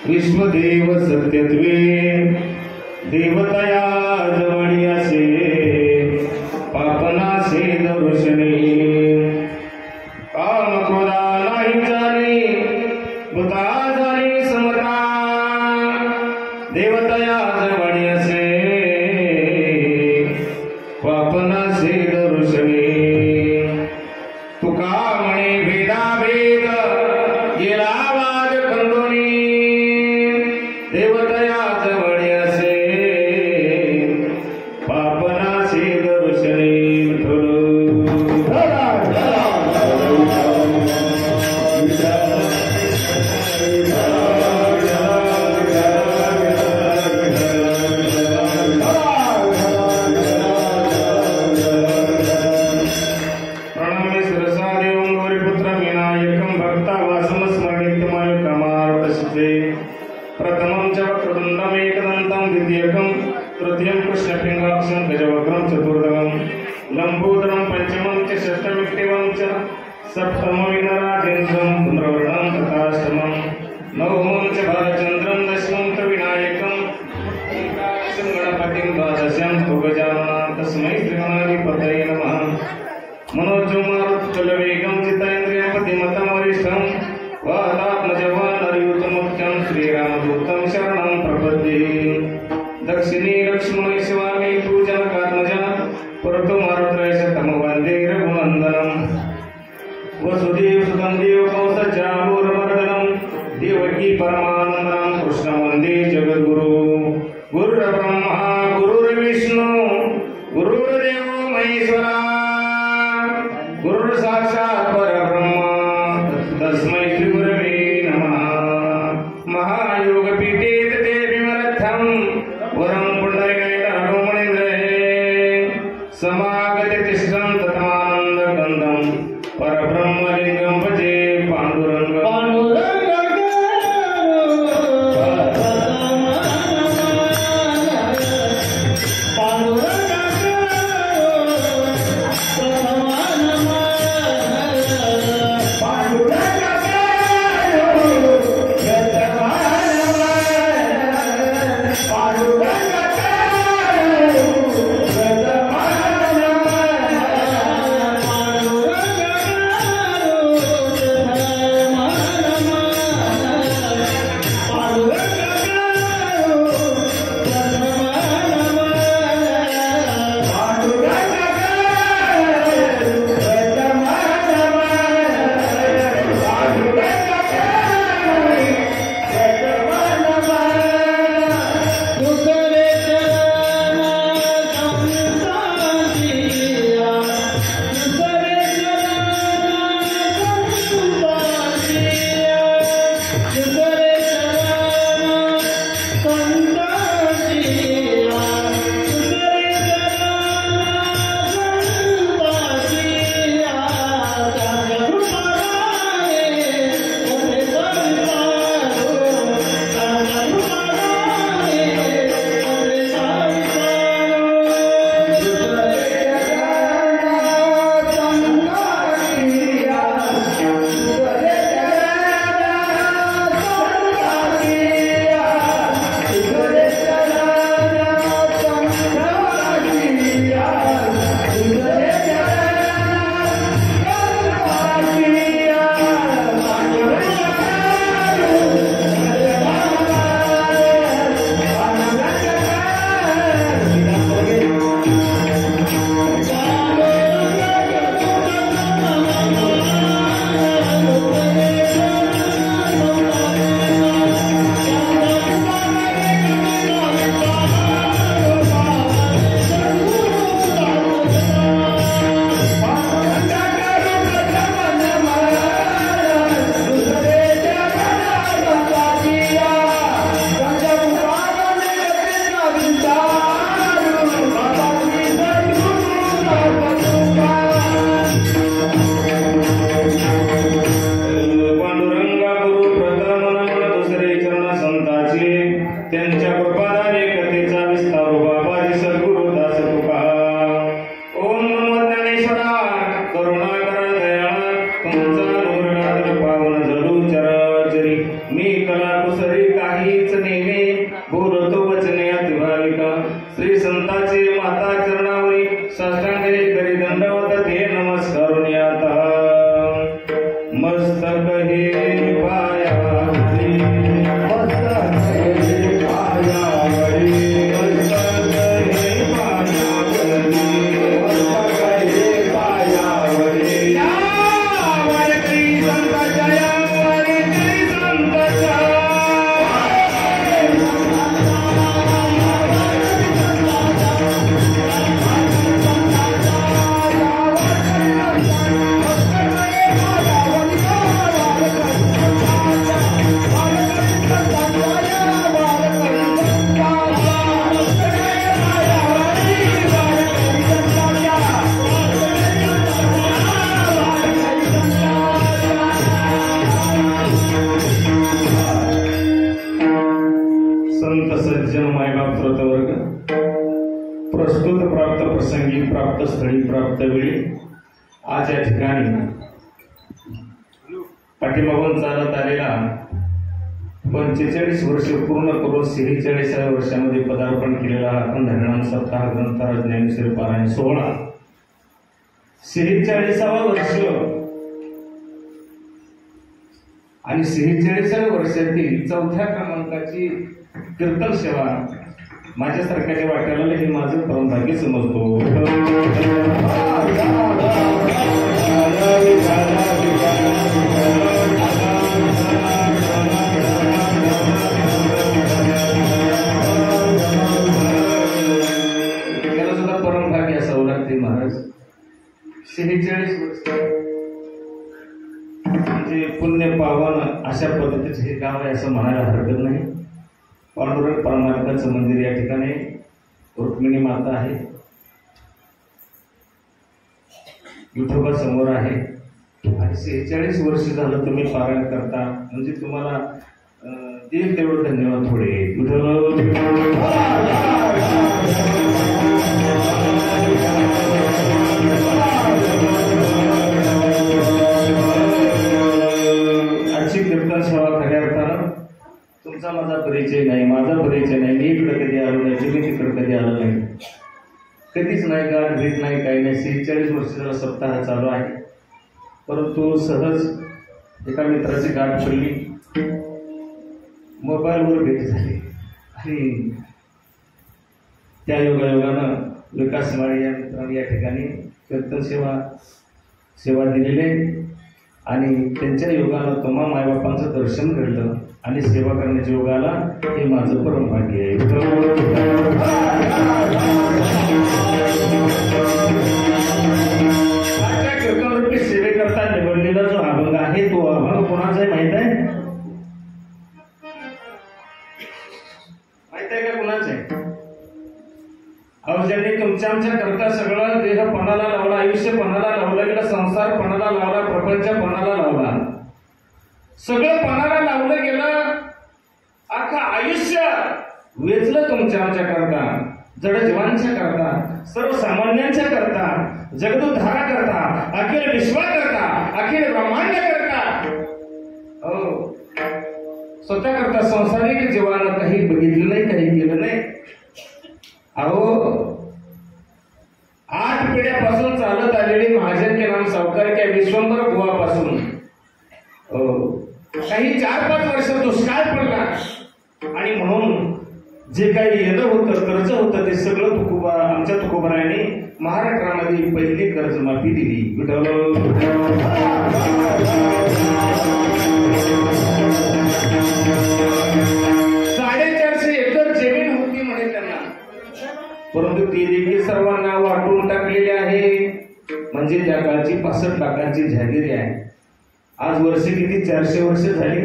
विश्वदेव सत्यत्वे देवतया जवळी असे पापनासे दर्शने काम क्रोधा नाही जाणे बुता जाणे समता देवतया जवळी असे पापनासे दर्शने तुका म्हणे भेदाभेद गेला वाद खंडोनी देवतया जवळी असे पापनासे दर्शने प्रथमं च वक्रतुण्डम् एकदन्तं द्वितीयकं तृतीयं कृष्णपिङ्गाक्षं गजवक्त्रं चतुर्थकं लम्बोदरं पंचमं च षष्ठमित्यवं च सप्तमं विनराजेन्द्रं पुनर्वर्णं तथाष्टमं नवमं च भालचन्द्रं दशमं च विनायकं एकादशं गणपतिं द्वादशं तु गजाननं तस्मै श्रीगणाधिपतये नमः मनोजमारुतुल्यवेगं जितेन्द्रियं बुद्धिमतं वरिष्ठं वातात्मजवानरयुतमुख्यं श्रीरामदूतं शरणं प्रपद्ये दक्षिणे लक्ष्मणे शिवामे पूजनकात्मजा पुरतो मारुत्रयशतं वन्दे रघुनन्दनं वसुदेवसुतं देवकंसचारूरमर्दनं देवकी परमानन्दं कृष्णं वन्दे जगद्गुरु गुरुर्ब्रह्मा गुरुर्विष्णु गुरुर्देवो महेश्वरा गुरुर्साक्षात् परब्रह्म तस्मै श्री गुरवे नमः महायोगपीठे तते विमरथं वरं पुण्डरीकायदारोमणेन्द्रे समागते तिष्ठं तथानन्दगन्धं परब्रह्मलिङ्गं भजे पाण्डुरङ्गं श्री संताचे माता चरणावरी साष्टांगे करी दंडवत ते नमस्कारून याता मस्तक हे पायावरी मस्तक हे पायावरी मस्तक हे पायावरी मस्तक हे पायावरी या वारकरी संताच्या या वारकरी संताच्या संत सज्जन मायबाप श्रोतवर्ग, प्रस्तुत प्राप्त प्रसंगी प्राप्त स्थळी प्राप्त वेळी आज या ठिकाणी पाठीमागून चालत आलेला 45 वर्ष पूर्ण करून 46व्या वर्षामध्ये पदार्पण केलेला अखंड हरिनाम सप्ताह ग्रंथराज ज्ञानेश्वरी पारायण सोहळा 46वा वर्ष आणि 46व्या वर्षातील 4थ्या क्रमांकाची कीर्तन सेवा माझ्यासारख्याच्या वाट्याला हे माझं परमभाग्य समजतो. त्याला सुद्धा परमभाग्य असावं लागते महाराज. 46 वर्ष म्हणजे पुण्य पावन अशा पद्धतीचे हे गाव आहे असं म्हणायला हरकत नाही. पांडुरंग परमार्थाचं मंदिर या ठिकाणी रुक्मिणी माता आहे, विठोबा समोर आहे आणि 46 वर्ष झालं तुम्ही पारायण करता म्हणजे तुम्हाला देईल तेवढं धन्यवाद. थोडे आजची कीर्तन सेवा खऱ्या अर्थानं तुमचा माझा परिचय नाही, माझा परिचय नाही, मी इकडे कधी आलो नाही, तुम्ही तिकडे कधी आलो नाही, कधीच नाही, गाठ भेट नाही, काही नाही. 46 वर्ष झाला सप्ताह चालू आहे. परंतु सहज एका मित्राची गाठ पडली, मोबाईलवर भेट झाली आणि त्या योगायोगानं विकास माळी या मित्रांनी या ठिकाणी कीर्तन सेवा दिलेली आहे आणि त्यांच्या योगानं तुम्हा मायबापांचं दर्शन घडलं आणि सेवा करण्याच्या योगाला हे माझं परमभाग्य आहे. माझ्या कीर्तनरूपी सेवेकरता निवडलेला जो अभंग आहे तो अभंग कोणाचा आहे माहित आहे? माहित आहे का कोणाचा आहे? अहो, ज्यांनी तुमच्या आमच्या करता सगळं देह पणाला लावला, आयुष्य पणाला लावलं गेलं, संसार पणाला लावला, प्रपंच पणाला लावला, सगळं पणाला लावलं गेलं, अख्खं आयुष्य वेचलं तुमच्या आमच्या करता, जडजीवांच्या करता, सर्वसामान्यांच्या करता, जगदुद्धारा करता, अखिल विश्वा करता, अखिल ब्रह्मांड करता, हो स्वतः करता संसारिक जीवानं काही बघितलं नाही, काही केलं नाही. अहो 8 पिढ्यापासून चालत आलेली महाजन के नाम सावकारच्या विश्वंभर बुवापासून काही 4-5 वर्ष दुष्काळ पडला आणि म्हणून जे काही येणं होतं, कर्ज होतं, ते सगळं आमच्या तुकोबारायाने महाराष्ट्रामध्ये पहिली कर्जमाफी दिली. 450 एकर जमीन होती म्हणे त्यांना, परंतु ती देखील सर्वांना वाटून टाकलेली आहे. म्हणजे त्या काळची 65 लाखांची जागिरी आहे. आज वर्ष किती? 400 वर्ष झाली.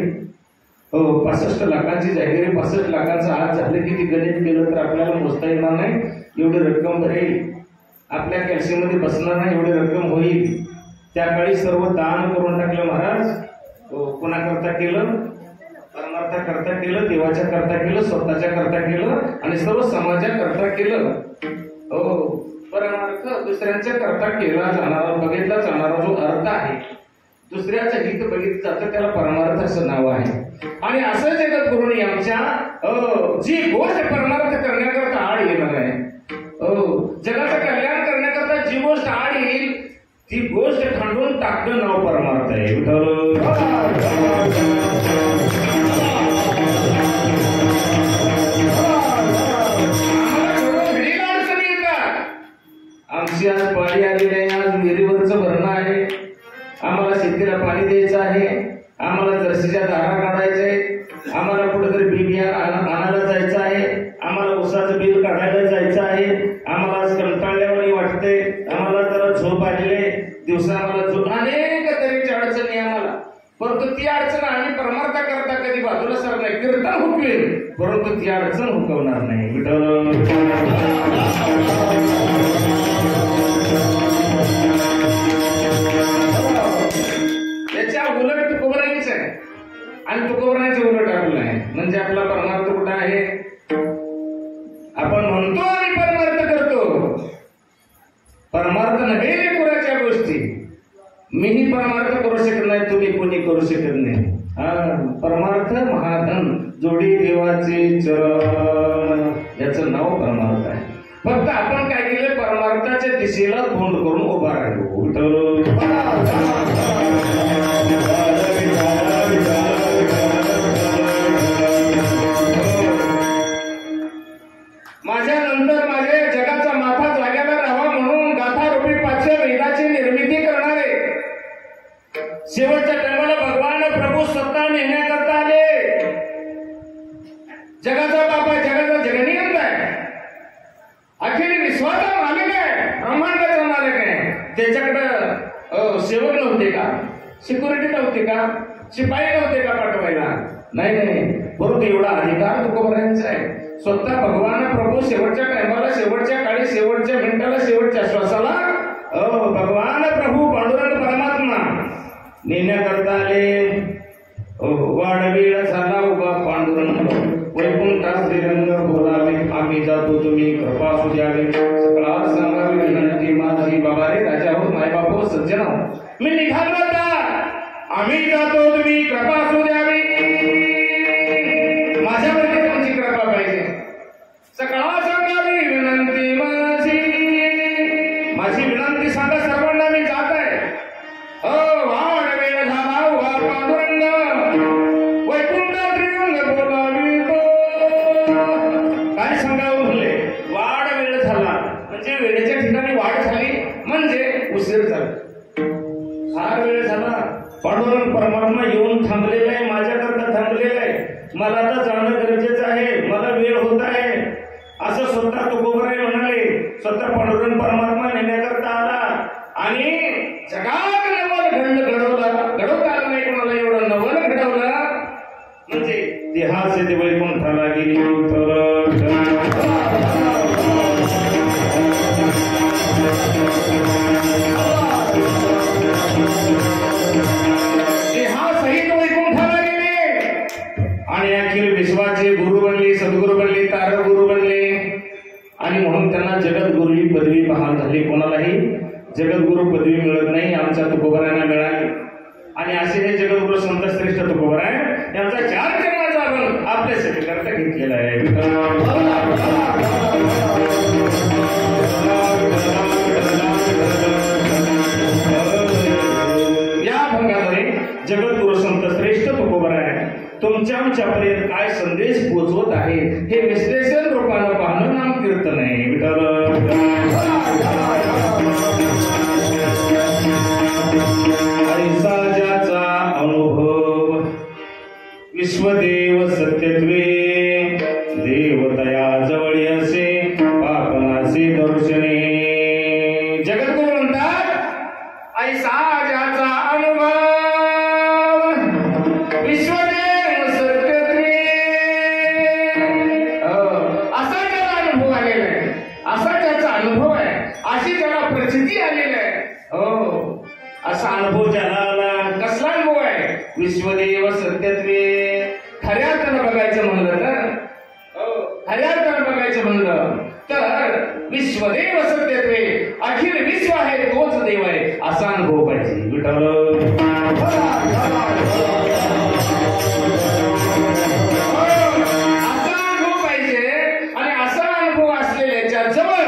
65 लाखांची जागिरी, 65 लाखांचं आज झालं किती गणित केलं तर आपल्याला मोजता येणार नाही. एवढी रक्कम भरेल, आपल्या कॅल्शियममध्ये बसणार नाही एवढी रक्कम होईल. त्या काळी सर्व दान करून टाकलं महाराज. कोणाकरता केलं? परमार्थाकरता केलं, देवाच्या करता केलं, स्वतःच्या करता केलं आणि सर्व समाजाकरता केलं. परमार्थ दुसऱ्यांच्या करता केला जाणारा, बघितला जाणारा जो अर्थ आहे, दुसऱ्याचं हित बघितलं जातं, त्याला परमार्थ असं नाव आहे. आणि असं जगत गुरुनी आमच्या जी गोष्ट परमार्थ करण्याकरता आड येणार आहे आपलं नाव परमार्थ आहे. विठ्ठल आमची आज पाणी आलेली आहे, आज विहिरीवरचं भरणं आहे, आम्हाला शेतीला पाणी द्यायचं आहे, आम्हाला जर्सीच्या दारा काढायच्या आहेत, आम्हाला कुठेतरी बी बियाणं आणायला जायचं आहे, आम्हाला उसाचं बिल काढायला जायचं आहे, आम्हाला आज कंटाळल्यावानी वाटते, आम्हाला जरा झोप आलेले दिवसा आम्हाला झोप अनेक तऱ्हेच्या अडचणी आम्हाला. परंतु ती अडचण आम्ही परमार्था करता कधी बाजूला सर नाही, कीर्तन हुकवेल परंतु ती अडचण हुकवणार नाही. त्याच्या उलट तुकोबरायचं आहे आणि तुकोबरायचं उलट आपलं आहे. म्हणजे आपला परमार्थ कुठं आहे? आपण म्हणतो आणि परमार्थ करतो. परमार्थ नव्हे कुणाच्या गोष्टी. मीही परमार्थ करू शकत नाही, तुम्ही कोणी करू शकत नाही. परमार्थ महाधन जोडी देवाचे चरण, याचं नाव परमार्थ आहे. फक्त आपण काय केलं? परमार्थाच्या दिशेला तोंड करून उभा राहिलो. माझ्या नंतर माझ्या जगाचा माथा जाग्याला राहावा म्हणून गाथारूपी 5 वेदाची निर्मिती करणारे शेवटच्या टायमाला भगवान प्रभू स्वतः नेण्याकरता आले. जगाचा बाप आहे, जगाचा जगनियंत आहे, अखेर विश्वाचा मालिक आहे, ब्रह्मांडाचा मालिक आहे. त्याच्याकडं सेवक नव्हते का? सिक्युरिटी नव्हती का? शिपाई नव्हते का पाठवायला? नाही नाही, परंतु एवढा अधिकार तुकोबरायांचा आहे. स्वतः भगवान प्रभू शेवटच्या टायमाला, शेवटच्या काळी, शेवटच्या मिनिटाला, शेवटच्या श्वासाला भगवान प्रभू पांडुरंग परमात्मा नेण्याकरता आले. वाडवेळ झाला उभा पांडुरंग, वैकुंठात श्रीरंग बोलावे, आम्ही जातो तुम्ही कृपा असू द्यावी, सकळा सांगावी विनंती माझी. बाबा रे, राजा हो, मायबाप हो, सज्जन हो, मी निघालो आता, आम्ही जातो तुम्ही कृपा असू द्यावी, माझ्यावरती तुमची कृपा पाहिजे. सकळा सांगावी विनंती माझी, माझी विनंती सांगा सर्वांना, मी जात आहे. वाड वेळ झाला उभा पांडुरंग, वैकुंठात श्रीरंग बोलावी. काय सांगावं म्हणले? वाड वेळ झाला म्हणजे वेळेच्या ठिकाणी वाढ झाली, म्हणजे उशीर झाला, फार वेळ झाला. पांडुरंग परमात्मा येऊन थांबलेला आहे, माझ्याकरता थांबलेला आहे, मला आता जाणं गरजेचं आहे, मला वेळ होत आहे, असं स्वतः तुकोबराय म्हणाले. स्वतः पांडुरंग परमात्मा नेण्याकरता आला आणि जगात नवल घडवता आलं नाही कोणाला, एवढं नवल घडवलं म्हणजे देहाचे ते वैकुंठाला गेली. देहासहित वैकुंठाला गेले आणि अखिल विश्वाचे गुरु बनले, सद्गुरु बनले, तारक गुरु बनले. आणि म्हणून त्यांना जगद्गुरू ही पदवी बहाल झाली. कोणालाही जगद्गुरू पदवी मिळत नाही, आमच्या तुकोबरायांना मिळाली. आणि असे हे जगद्गुरू संत श्रेष्ठ तुकोबराय यांचा 4 जन्माचा आपण आपल्यासाठी करता घेतलेला आहे. या भंगाद्वारे जगद्गुरू संत श्रेष्ठ तुकोबराय तुमच्या आमच्यापर्यंत काय संदेश पोहोचवत आहे हे विश्लेषण रूपानं पाहणं नाम कीर्तन आहे. ऐसा ज्याचा अनुभव विश्वदेव सत्यत्वे, देवतया जवळी असे पापनाचे दर्शने. जगद्गुरू म्हणतात ऐसा ज्याचा अनुभव विश्वदेव सत्यत्वे, असा ज्याचा अनुभव आलेला आहे, असा ज्याचा अनुभव आहे, अशी ज्याला प्रचिती आलेली आहे, असा अनुभव ज्याला आला. कसला अनुभव आहे? विश्वदेव सत्यत्वे. खऱ्या अर्थानं बघायचं म्हणलं तर, खऱ्या अर्थानं बघायचं म्हणलं तर विश्वदेव सत्यत्वे, अखिल विश्व आहे तोच देव आहे, असा अनुभव पाहिजे. असा अनुभव पाहिजे. आणि असा अनुभव असलेल्याच्या जवळ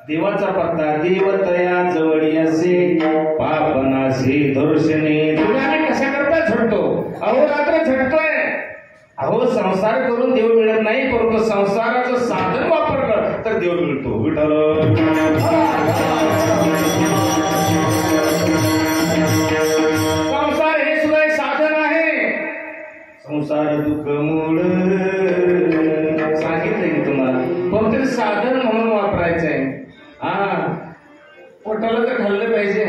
देवाचा पत्ता देवतया जवळ असे पापनाशी दर्शने. तुम्ही आम्ही कशा करता झटतो? अहो रात्र झटतोय. अहो संसार करून देव मिळत नाही, परंतु संसाराचं साधन वापरलं तर देव मिळतो. विठ्ठल संसार हे सुद्धा एक साधन आहे. संसार दुःख मूळ सांगितलंय की तुम्हाला, कोणतरी साधन म्हणून वापरायचंय. पोटाला तर खाल्लं पाहिजे,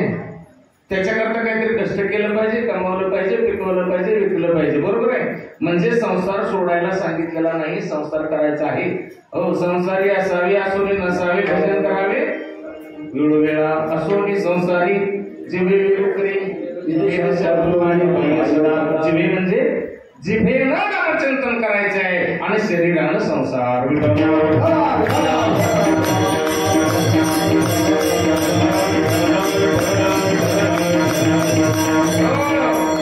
त्याच्याकरता काहीतरी कष्ट केलं पाहिजे, कमावलं पाहिजे, पिकवलं पाहिजे, विकलं पाहिजे. बरोबर आहे. म्हणजे संसार सोडायला सांगितलेला नाही, संसार करायचा आहे. हो संसारी असावी असोनी नसावे, भजन करावे वेळोवेळा असोनी संसारी जिभे विरुकरी जिभे म्हणजे जिभेनं नामचिंतन करायचं आहे आणि शरीरानं संसार.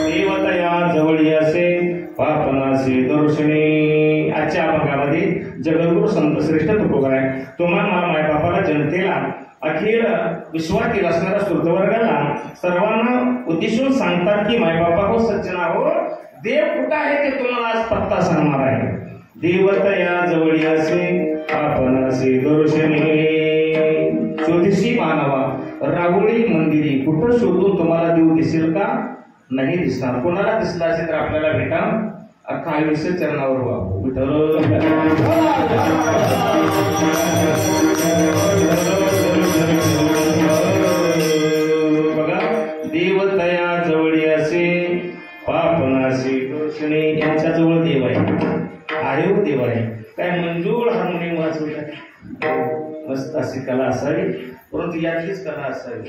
देवतया जवळ असे पापनाशी दर्शने. आजच्या भागामध्ये जगद्गुरु संत श्रेष्ठ तुकोबाराय तुम्हाला माय बापाला जनतेला अखिल विश्वातील असणाऱ्या श्रुतवर्गाला सर्वांना उद्देशून सांगतात की मायबापा हो सज्जना हो, देव कुठं आहे ते तुम्हाला आज पत्ता सांगणार आहे. देवतया जवळ असे आपणासे दर्शने. ज्योतिषी मानवा राहुळी मंदिरी कुठं शोधून तुम्हाला देव दिसेल का? नाही दिसणार. कोणाला दिसला असेल तर आपल्याला भेटा. अख्खा आयुष्य चरणावर व्हावं. बघा देवतया जवळ असे पापनाशी दर्शने. यांच्या जवळ देव आहे हो देव आहे. काय मंजूळ हार्मोनियम वाजवतात, मस्त अशी कला असावी, परंतु यातलीच कला असावी.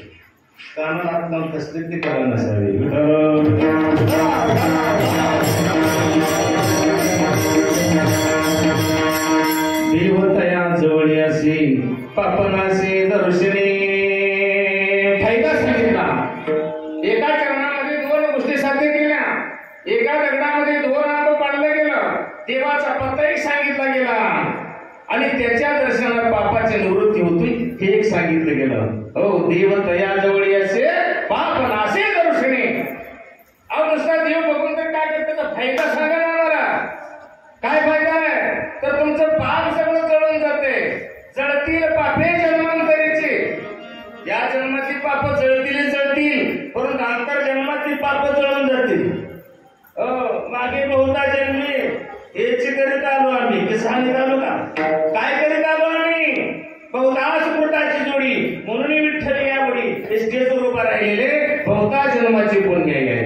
कानाला हात लावून कसली ती कला नसावी. देवतया जवळ असे पापनाशी दर्शने. फायदा सांगितला. एका चरणामध्ये दोन गोष्टी साध्य केल्या. एका दगडामध्ये दोन आंब पाडलं गेलं. देवाचा पत्ता एक सांगितला गेला आणि त्याच्या दर्शनात पापाची निवृत्ती होती हे एक सांगितलं गेलं. हो देवतया जवळ असे पापनाशी दर्शने. अहो नुसता देव बघून तर काय करतं? फायदा सांगा ना मला. काय फायदा आहे? तर तुमचं पाप सगळं जळून जाते. जळतील पापे जन्मांतरीचे. या जन्माची पाप जळतील, परंतु अंतर जन्माची पाप जळून जातील. मागे बहुता जन्मी हेच करीत आलो आम्ही. की सांगित आलो का? काय करीत आलो आम्ही? बहुताच पोटाची जोडी म्हणून विठ्ठल या बडी हे स्टेजवर उभा राहिलेले बहुता जन्माची पुण्य आहे.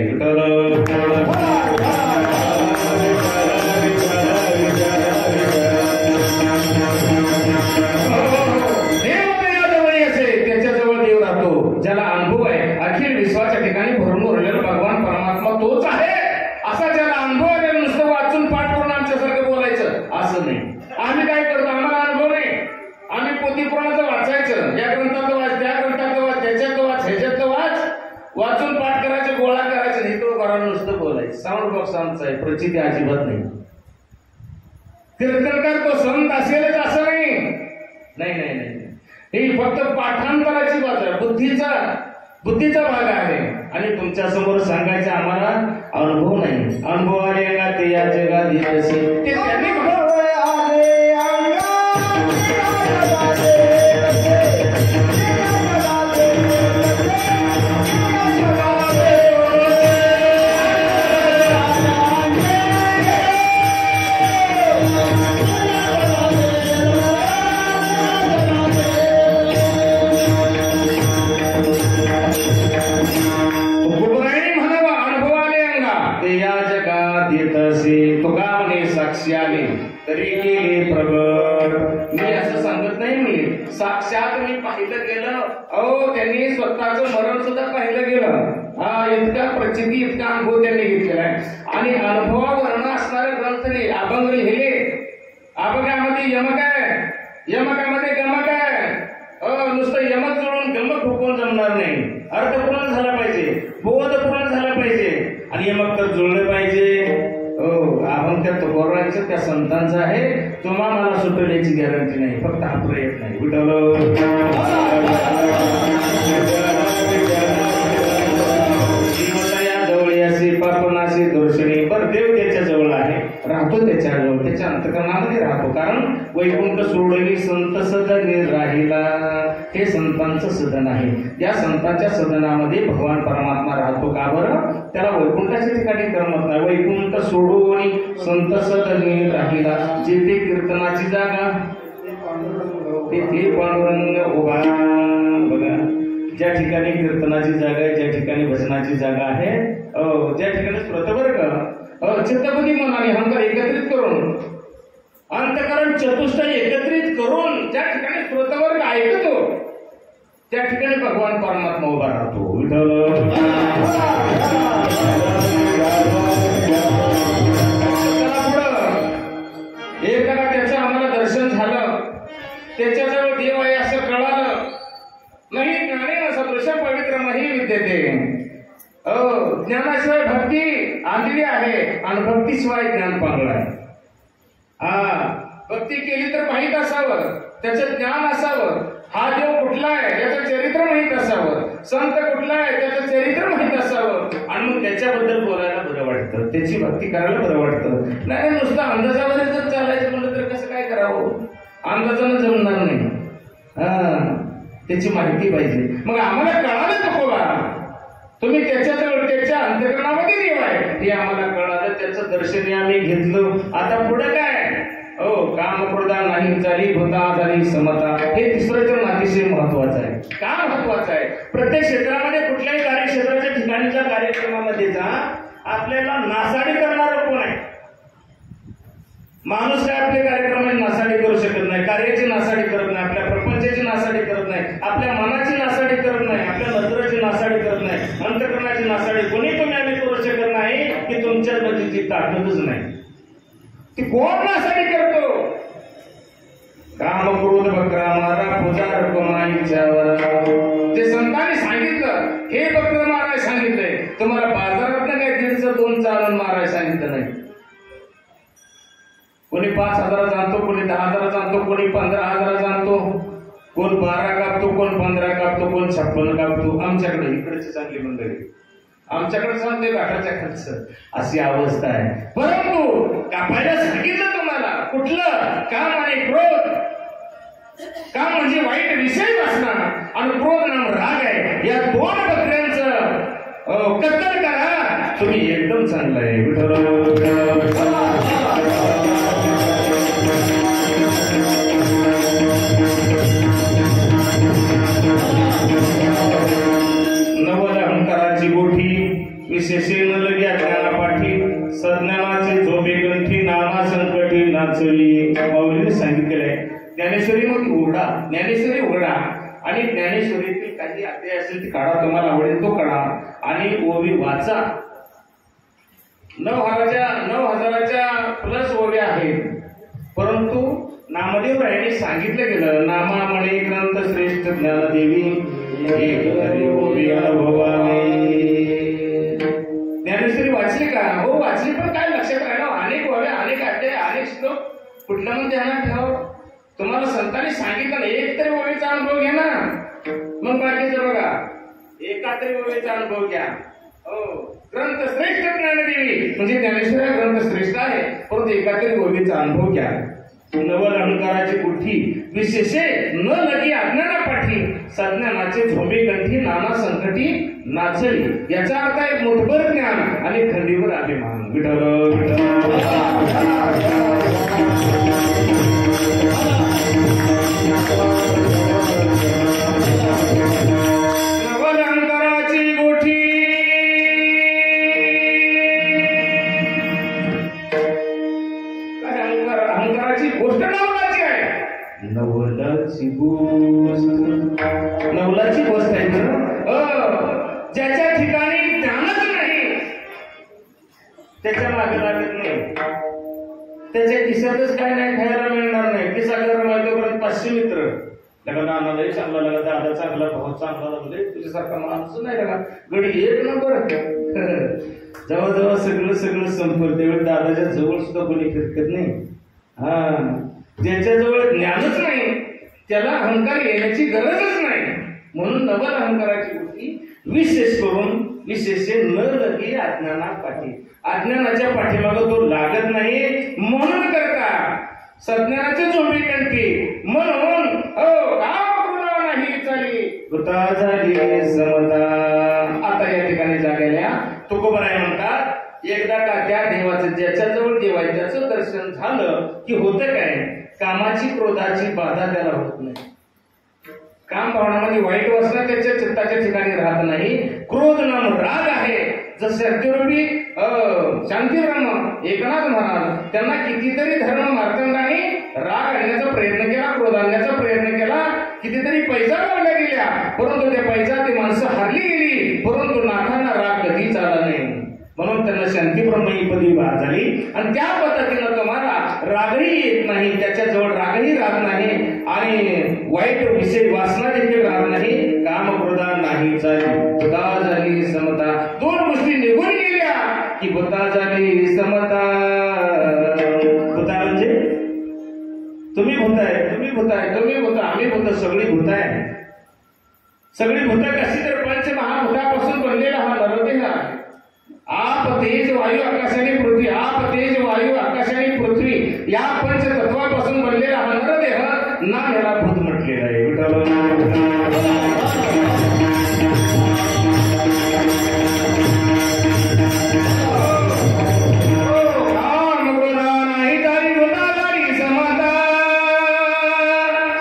त्याच्याजवळ देव राहतो. ज्याला अनुभव आहे अखिल विश्वाच्या ठिकाणी भरून उरलेला भगवान परमात्मा तोच आहे असा ज्याला अनुभव आहे. नुसतं वाचून पाठ करून आमच्यासारखं बोलायचं असं नाही. आम्ही काय करतो? आम्हाला अनुभव नाही. आम्ही पोथी पुराणाचं वाचायचं, या ग्रंथाचं वाच, त्या ग्रंथाचं वाच, त्याच्यातलं वाच, ह्याच्यातलं वाच, वाचून पाठ करायचं, गोळा करायचं. हे तो घराला नुसतं बोलायचं. साऊंड बॉक्स आमचा आहे, प्रचिती अजिबात नाही. कीर्तनकार तो संत असेलच असं नाही. नाही नाही नाही. ही फक्त पाठांतराची बाजू आहे, बुद्धीचा भाग आहे. आणि तुमच्या समोर सांगायचं आम्हाला अनुभव नाही. अनुभव आले का ते या जगात येत ते त्यांनी तरी केले प्रगट. मी असं सांगत नाही. मी साक्षात मी पाहिलं गेलं. अहो त्यांनी स्वतःचं मरण सुद्धा पाहिलं गेलं. इतका प्रचिती, इतका अनुभव त्यांनी घेतलेला आहे. आणि अनुभवावरण असणारे ग्रंथ अभंग लिहिले. अभंगामध्ये यमक आहे, यमकामध्ये गमक आहे. नुसतं यमक जोडून गमक हुकून जमणार नाही. अर्थ पूर्ण झाला पाहिजे, बोध पूर्ण झाला पाहिजे आणि यमक तर जुळलं पाहिजे. आपण त्या तुकोबारांचं त्या संतांचं आहे. तुम्हाला मला सुटण्याची गॅरंटी नाही, फक्त हा प्रयत्न आहे. विठ्ठल कीर्तनामध्ये राहतो. कारण वैकुंठ सोडली संत सदनी राहिला, हे संतांचं सदन आहे. त्या संतांच्या सदनामध्ये भगवान परमात्मा राहतो. का बरं? त्याला वैकुंठाच्या ठिकाणी करमत नाही. वैकुंठ सोडून संत सदनी राहिला, जेथे कीर्तनाची जागा तेथे पांडुरंग उभा. बघा, ज्या ठिकाणी कीर्तनाची जागा आहे, ज्या ठिकाणी भजनाची जागा आहे, ज्या ठिकाणी स्मृतवर्ग चित्तबुद्धी मन आणि अहंकार एकत्रित करून, अंतकरण चतुष्टय एकत्रित करून ज्या ठिकाणी स्मृतवर्ग ऐकतो, त्या ठिकाणी भगवान परमात्मा उभा राहतो. विठ्ठल एकाला त्याचं आम्हाला दर्शन झालं, त्याच्याजवळ देव आहे असं कळालं नाही. ज्ञाने सदृश पवित्र नाही विद्यते. ज्ञानाशिवाय भक्ती आंधळी आहे आणि भक्तीशिवाय ज्ञान पांगळ आहे. भक्ती केली तर माहीत असावं, त्याचं ज्ञान असावं, हा देव कुठला आहे त्याचं चरित्र माहीत असावं, संत कुठला आहे त्याचं चरित्र माहीत असावं, आणि मग त्याच्याबद्दल बोलायला बरं वाटतं, त्याची भक्ती करायला बरं वाटतं. नाही नुसतं अंदाजामध्ये जर चालायचं म्हणलं तर कसं काय करावं? अंदाजानं जमणार नाही. त्याची माहिती पाहिजे. मग आम्हाला कळालं नको का तुम्ही त्याच्याजवळ त्याच्या अंतकरणामध्ये देव आहे, हे आम्हाला कळालं, त्याचं दर्शन आम्ही घेतलं. आता पुढे काय? काम क्रोधा नाही झाली, भूता झाली समता. हे तिसरं चरण अतिशय महत्वाचं आहे. का महत्वाचं आहे? प्रत्येक क्षेत्रामध्ये कुठल्याही कार्यक्षेत्राच्या ठिकाणीच्या कार्यक्रमामध्ये जा, आपल्याला नासाडी करणारं कोण आहे? माणूस काय आपल्या कार्यक्रमाची नासाडी करू शकत नाही, कार्याची नासाडी करत नाही, आपल्या प्रपंचाची नासाडी करत नाही, आपल्या मनाची नासाडी करत नाही, आपल्या नजरेची नासाडी करत नाही, अंतकरणाची नासाडी कोणी तुम्ही आम्ही करू शकत नाही की तुमच्यामध्ये ती ताकदच नाही. ती कोण नासाडी करतो? काम क्रोध बकरा मारा पूजा रकमाईच्यावर. ते संतांनी सांगितलं, हे बकरा मारायला सांगितलंय, तुम्हाला बाजारात काय 1.5 2 आणून मारायला सांगितलं नाही. कोणी 5,000 जाणतो, कोणी 10,000 जाणतो, कोणी 15,000 जाणतो, कोण 12 कापतो, कोण 15 कापतो, कोण 56 कापतो. आमच्याकडे इकडची चांगली मंडळी, आमच्याकडे सांगते गाठाच्या खर्च, अशी अवस्था आहे. परंतु कापायला सांगितलं तुम्हाला कुठलं? काम आणि क्रोध. काम म्हणजे वाईट विषय वासना आणि क्रोध नाम राग आहे. या 2 बकऱ्यांचं कत्तल करा, तुम्ही एकदम चांगलं आहे. नवल अहंकाराची गोठी विशेषे न लगे ज्ञानापाठी, सज्ञानाचे झोबे गंठी नाना संकटी नाचली. माऊलीने सांगितलेलं आहे. ज्ञानेश्वरी मग उघडा, ज्ञानेश्वरी उघडा आणि ज्ञानेश्वरीतील काही अध्याय असेल ते काढा, तुम्हाला आवडेल तो काढा आणि ओवी वाचा. 9,000च्या प्लस ओव्या आहेत. परंतु नामदेव रायांनी सांगितलं गेलं, नामा म्हणे ग्रंथ श्रेष्ठ ज्ञानदेवी, ओवी अनुभवावे. ज्ञानेश्वरी वाचली का? हो वाचली, पण काय लक्षात राहिलं? अनेक ओव्या, अनेक अध्याय, अनेक श्लोक, कुठल्या पण ध्यानात ठेव. तुम्हाला संतांनी सांगितलं ना, एक तरी ओवीचा अनुभव घ्या ना, मग बाकीचं बघा. एका तरी ओवीचा अनुभव घ्या. ग्रंथ श्रेष्ठ ज्ञानदेवी म्हणजे ज्ञानेश्वर ग्रंथ श्रेष्ठ आहे, परंतु एका तरी ओवीचा अनुभव घ्या. नवल अहंकाराची गुठी विशेषे न लगी अज्ञानापाठी, सज्ञानाचे झोंबे गंठी नाना संकटी नाचली. याचा अर्थ आहे मोठभर ज्ञान आणि खंडीवर अभिमान. नवल अहंकाराची गोठी अहंकाराची गोष्ट नवलाची आहे. नवलाची गोष्ट आहे ना, ज्याच्या ठिकाणी ज्ञानच नाही त्याच्या मागे लागत नाही, त्याच्या खिशातच काय नाही खायला मिळणार नाही. खिसा गरम आहे तोपर्यंत 500 मित्र लगा, नानालाही चांगला लगा, दादा चांगला, भाऊ चांगला, म्हणजे तुझ्यासारखा माणूस नाही लगा, गडी 1 नंबर. जवळजवळ सगळं संपलं त्यावेळी दादाच्या जवळ सुद्धा कोणी फिरकत नाही. ज्याच्याजवळ ज्ञानच नाही त्याला अहंकार येण्याची गरजच नाही. म्हणून नवल अहंकाराची गोष्टी विशेष करून विशेषे न लगे अज्ञानापाठी. अज्ञानाच्या पाठीमागं तो लागत नाही, म्हणून करता सज्ञानाचे झोंबी कंठी, म्हणून नाही चाली कृता झाली समता. आता या ठिकाणी जागेल्या तुकोबराय म्हणतात, एकदा का त्या देवाचं ज्याच्याजवळ देव आहे त्याचं दर्शन झालं की होतं काय, कामाची क्रोधाची बाधा त्याला होत नाही. काम भावनामध्ये वाईट वासना त्याच्या चित्ताच्या ठिकाणी राहत नाही. क्रोध नाम राग आहे. जसे अतिरूपी शांतीब्रह्म एकनाथ महाराज त्यांना कितीतरी धर्म मार्तंडाने राग आणण्याचा प्रयत्न केला, क्रोध आणण्याचा प्रयत्न केला, कितीतरी पैसा लावल्या गेल्या, परंतु त्या पैसा ती माणसं हारली गेली, परंतु नाथांना राग कधीच आला नाही. म्हणून त्यांना शांतीब्रह्म ही पदवी बाद झाली. आणि त्या पद्धतीनं तुम्हाला रागही येत नाही, त्याच्याजवळ रागही राहत नाही आणि वाईट विषय वासना देखील राहत नाही. काम क्रोधा नाही झाली, हुता झाली समता. दोन गोष्टी निघून गेल्या की हुता झाली समता. हुता म्हणजे तुम्ही भूताय, तुम्ही भूताय, तुम्ही भूत, आम्ही भूत, सगळी भूताय. सगळी भूत कशी तर पंचमहाभूतापासून बनलेला हा नरदेह आहे. आप तेज वायू आकाश आणि पृथ्वी, आप तेज वायू आकाश आणि पृथ्वी या पंचतत्वापासून बनलेला हा नरदेह ना याला भूत म्हटलेला आहे.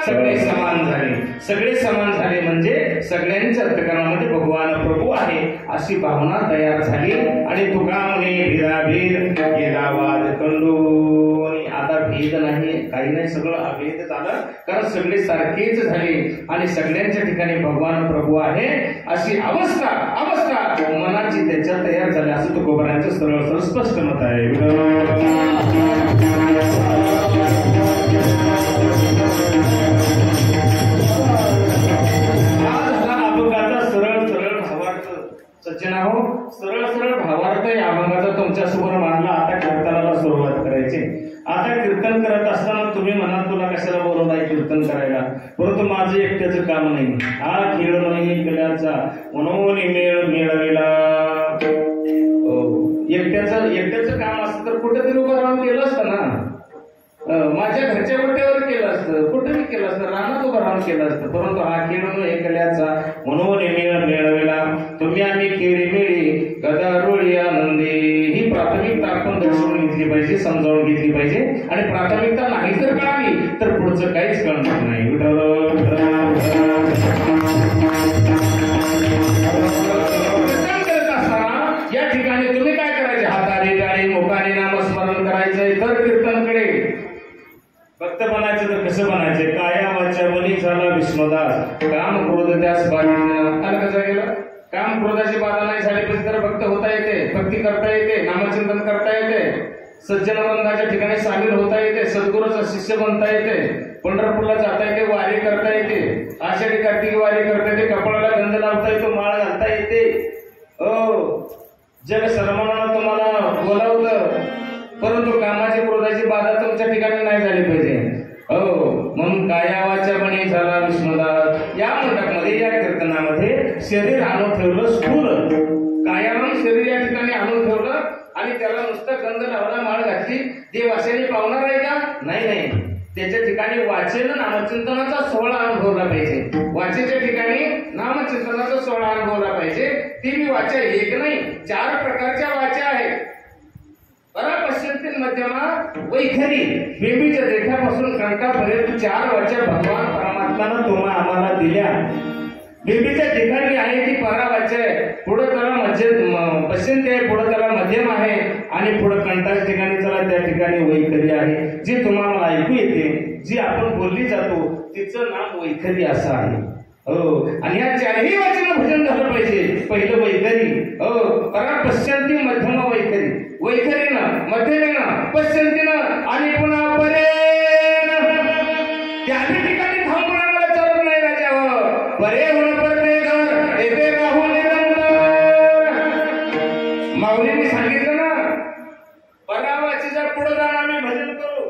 सगळे समान झाले, सगळे समान झाले म्हणजे सगळ्यांच्या अंतःकरणामध्ये भगवान प्रभू आहे अशी भावना तयार झाली. आणि तुका म्हणे भेदाभेद गेला वाद खंडू. आता भेद नाही, काही नाही, सगळं अभेद झालं, कारण सगळे सारखेच झाले आणि सगळ्यांच्या ठिकाणी भगवान प्रभू आहे अशी अवस्था मनाची त्याच्या तयार झाली, असं तुकोबारांचं सरळ सरळ स्पष्ट मत आहे. सज्जना हो, सरळ सरळ भावार्थ या अभंगाचा तुमच्या समोर मांडला. आता कीर्तनाला सुरुवात करायची. आता कीर्तन करत असताना तुम्ही म्हणाल तुला कशाला बोलवलं आहे कीर्तन करायला, परंतु माझं एकट्याचं काम नाही. हा खेळ नाही केल्याचा म्हणून मेळ मिळविला. एकट्याचं काम असतं तर कुठेतरी उभं राहून केलं असतं ना. माझ्या घरच्या गोट्यावर केलं असतं, कुठेही केलं असतं, रानात उभं राहून केलं असतं, परंतु हा खेळ एकल्याचा म्हणून मेळ मिळविला. तुम्ही आम्ही खेळी मिळी गदारोळी आनंदी. ही प्राथमिकता आपण दर्शवून घेतली पाहिजे, समजावून घेतली पाहिजे. आणि प्राथमिकता नाही जर कळाली तर पुढचं काहीच कळणार नाही. या ठिकाणी तुम्ही काय करायचे, हाताने गाडी मुखाने नामस्मरण करायचंय तर कीर्तनकडे. भक्त बनायचं तर कसं बनायचं, काया वाचा मनी झाला विस्मदास, काम क्रोध त्यास बाधा. कसा गेला, काम क्रोधाची बाधा नाही झाली पाहिजे तर भक्त होता येते, भक्ती करता येते, नामचिंतन करता येते, सज्जन वृंदाच्या ठिकाणी सामील होता येते, सद्गुरूचा शिष्य बनता येते, पंढरपूरला जाता येते, वारी करता येते, आषाढी कार्तिकी वारी करता येते, कपाळाला गंध लावता येतो, माळ घालता येते. जग सर्वांना तुम्हाला बोलावलं, परंतु कामाची क्रोधाची बाधा तुमच्या ठिकाणी नाही झाली पाहिजे. म्हणून कायावाच्या बणी झाला विष्णुदास. या मंडपमध्ये या कीर्तनामध्ये शरीर आणून ठेवलं, स्थूल कायानं शरीर या ठिकाणी आणून ठेवलं आणि त्याला नुसतं गंध लावला, माळ घातली. ते वाचेने पावणार आहे का, नाही. त्याच्या ठिकाणी वाचेन नामचिंतनाचा सोहळा अनुभवला पाहिजे. वाचेच्या ठिकाणी नामचिंतनाचा सोहळा अनुभवला पाहिजे. ती मी वाचा एक नाही, 4 प्रकारच्या वाचा आहेत. परापश्चिंतील मध्यमा वैखरी, बेबीच्या देठापासून कंठापर्यंत 4 वाचा भगवान परमात्म्यानं तुम्हा आम्हाला दिल्या. बेबीच्या ठिकाणी आहे ती परावाचा आहे, पुढे त्याला पश्चिंती आहे, पुढे त्याला मध्यम आहे आणि पुढे कंठाच्या ठिकाणी चला त्या ठिकाणी वैखरी आहे. जी तुम्हाला ऐकू येते, जी आपण बोलली जातो तिचं नाम वैखरी असं आहे. आणि या 4ही वाचन भजन झालं पाहिजे. पहिलं वैखरी, पश्चिंती मध्यम वैखरी, वैखरीनं मध्यमेनं पश्चिंतीनं आणि पुन्हा परेनं. त्या ठिकाणी थांबून आम्हाला चालत नाही राजा. परे होणं परे घर येथे राहून माऊलींनी सांगितलं ना, परावाचीच्या पुढे जाऊन आम्ही भजन करू.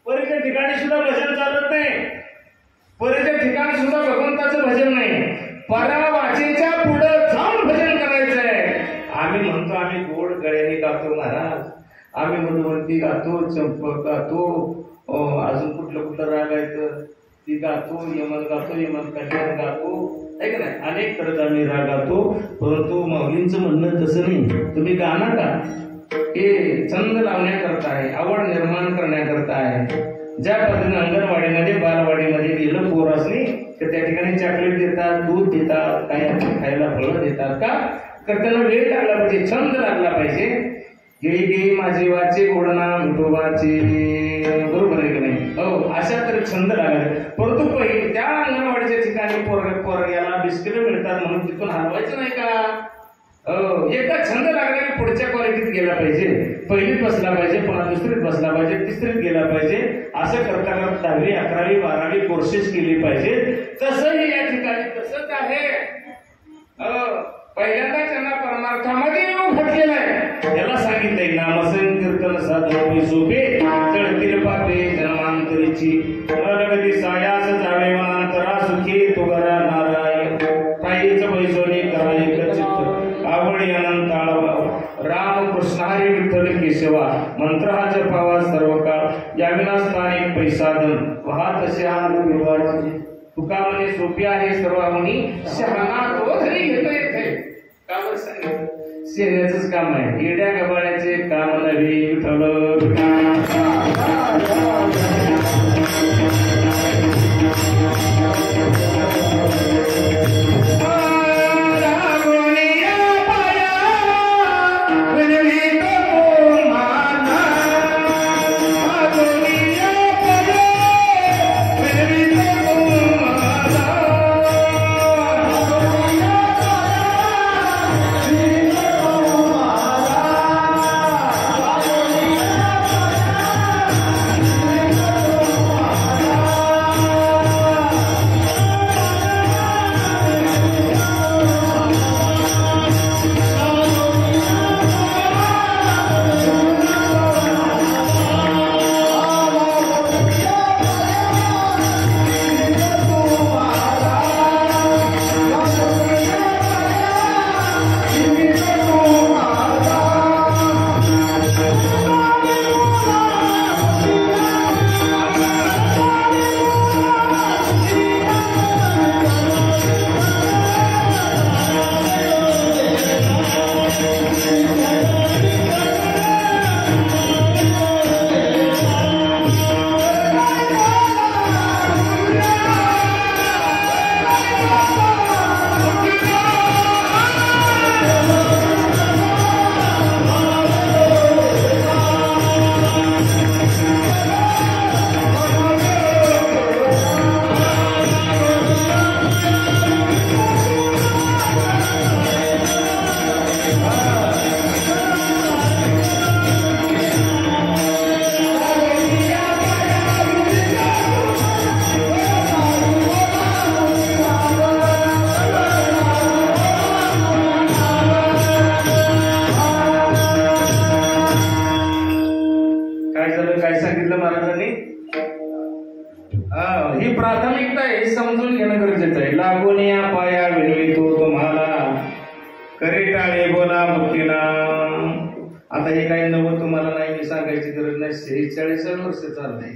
परीच्या ठिकाणी सुद्धा भजन चालत नाही, परीच्या ठिकाणी सुद्धा भगवंताचं भजन नाही. परावाचेच्या पुढे जाऊन भजन करायचंय. आम्ही म्हणतो आम्ही गोड गळ्याने गातो ना, आम्ही मधुवंती गातो, चंपक गातो, अजून कुठलं कुठलं राग आहेत ती गातो, यमन गातो, यमन कल्याण गातो, आहे का नाही, अनेक करत आम्ही राग गातो. परंतु माऊलींचं म्हणणं तसं नाही. तुम्ही गाणं का हे छंद लावण्याकरता आहे, आवड निर्माण करण्याकरता आहे. ज्या पद्धतीने अंगणवाडीमध्ये बालवाडीमध्ये गेलं पोरासनी तर त्या ठिकाणी चॉकलेट देतात, दूध देतात, काही खायला फळं देतात का, तर त्यांना वेळ लागला पाहिजे, छंद लागला पाहिजे. गे गे माझे वाचे गोडना विठोबाचे, बरोबर आहे की नाही? हो, अशा तरी छंद लागला. परंतु पहिले त्या अंगणवाडीच्या ठिकाणी पोरग्याला बिस्किट मिळतात म्हणून तिथून हलवायचं नाही का? एकदा छंद लागला की पुढच्या क्वालिटीत गेला पाहिजे. पहिलीत बसला पाहिजे, पुन्हा दुसरीत बसला पाहिजे, तिसरीत गेला पाहिजे. असं करता करता 10वी 11वी 12वी कोर्सेस केली पाहिजे. तसंही या ठिकाणी तसंच आहे. पहिल्यांदा त्यांना परमार्थामध्ये योग घडलेला आहे. याला सांगितलंय नामसन कीर्तन साधन सोपे, चढतील पापे जन्मांतरीची, लगती सायास जावे वनांतरा, सुखी तुगरा नारायण, काहीच पैसोनी करायक चित्त, आवडी अनंत आळवा, राम कृष्ण हरी विठ्ठल केशवा, मंत्र हा जपावा सर्व काळ, या विनास्थानिक पैसाधन वाहत शहान विवाची, तुका म्हणे सोपी आहे सर्व म्हणी, शहाणा तो धरी घेता येते. का बरं सांगितलं? सेनेचंच काम आहे, येड्या गबाळ्याचे काम नव्हे. विठ्ठल ही प्राथमिकता आहे, हे समजून घेणं गरजेचं आहे. लागून या पाया विनवितो तुम्हाला, करे टाळे बोला मुक्तीला. आता हे काही नवं तुम्हाला नाही, मी सांगायची गरज नाही. 46 वर्ष चाललंय,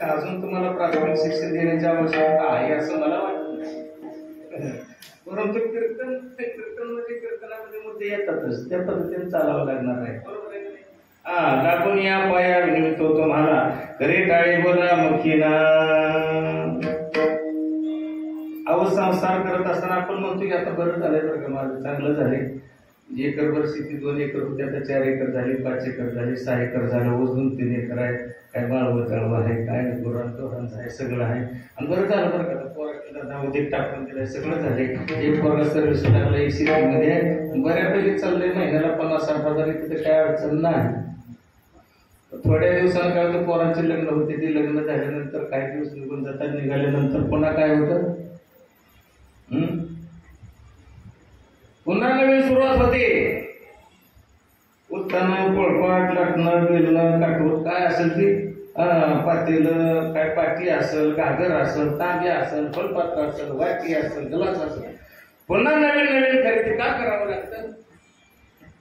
अजून तुम्हाला प्राथमिक शिक्षण देण्याची आवश्यकता आहे असं मला वाटतं. परंतु कीर्तनामध्ये मुद्दे येतातच, त्या पद्धतीने चालावं लागणार आहे. बरोबर आहे? लागून या पाया विनवितो तुम्हाला, करे टाळे बोला मुखीना. अहो, संसार करत असताना आपण म्हणतो की आता बरं झालंय, बरं का माझं चांगलं झालंय. 1 एकरभर शेती 2 एकर होती, आता 4 एकर झाली, 5 एकर झाली, 6 एकर झालं, वजून 3 एकर आहे, काय माळवं तळवं आहे, काय गुरांचं आहे, सगळं आहे. आणि बरं झालं बरं का, पोराला उद्योग टाकून दिलाय, सगळं झालंय. एक पोरगा सर्व्हिस टाकला, एक शेतीमध्ये बऱ्यापैकी चाललंय, महिन्याला 50-60 हजार, तिथे काय अडचण नाही. थोड्या दिवसांनी काय होतं, पोरांचे लग्न होते, ते लग्न झाल्यानंतर काही दिवस निघून जातात, निघाल्यानंतर पुन्हा काय होतं, पुन्हा नवीन सुरुवात होते. उत्तानं, पोळपाट, लाटणं, बेलणं, काटूर, काय असेल ते, पातेलं, काय पाटी असेल, घागर असेल, तांब्या असेल, फलपात्र असेल, वाटी असेल, ग्लास असेल, पुन्हा नवीन नवीन खरेदी का करावं लागतं?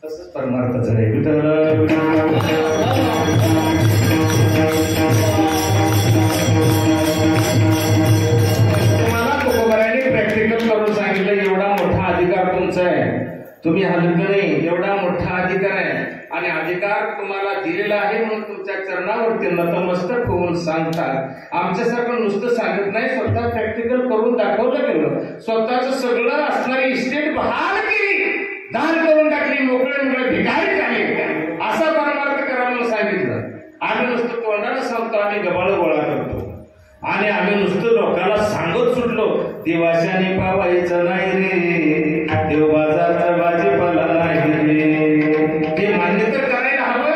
तसंच परमार्थाचं आहे. विठ्ठल तुम्हाला तुकोबारायांनी प्रॅक्टिकल करून सांगितलं एवढा मोठा अधिकार तुमचा आहे, तुम्ही हलक नाही, एवढा मोठा अधिकार आहे आणि अधिकार तुम्हाला दिलेला आहे म्हणून तुमच्या चरणावरती नतमस्तक होऊन सांगतात. आमच्यासारखं नुसतं सांगत नाही, स्वतः प्रॅक्टिकल करून दाखवलं गेलं. स्वतःच सगळं असणारी इस्टेट बहाल केली, दान करून टाकली, मोकळे भिकारी झाले. असा परमार्थ करा म्हणून सांगितलं. आम्ही नुसतं तोंडाला सांगतो, आम्ही गबाळ गोळा करतो आणि आम्ही नुसतं लोकांना सांगत सुटलो देवाशाने पावायचं नाही रे, देव बाजारचा भाजीपाला नाही रे. ते मान्य तर करायला हवं.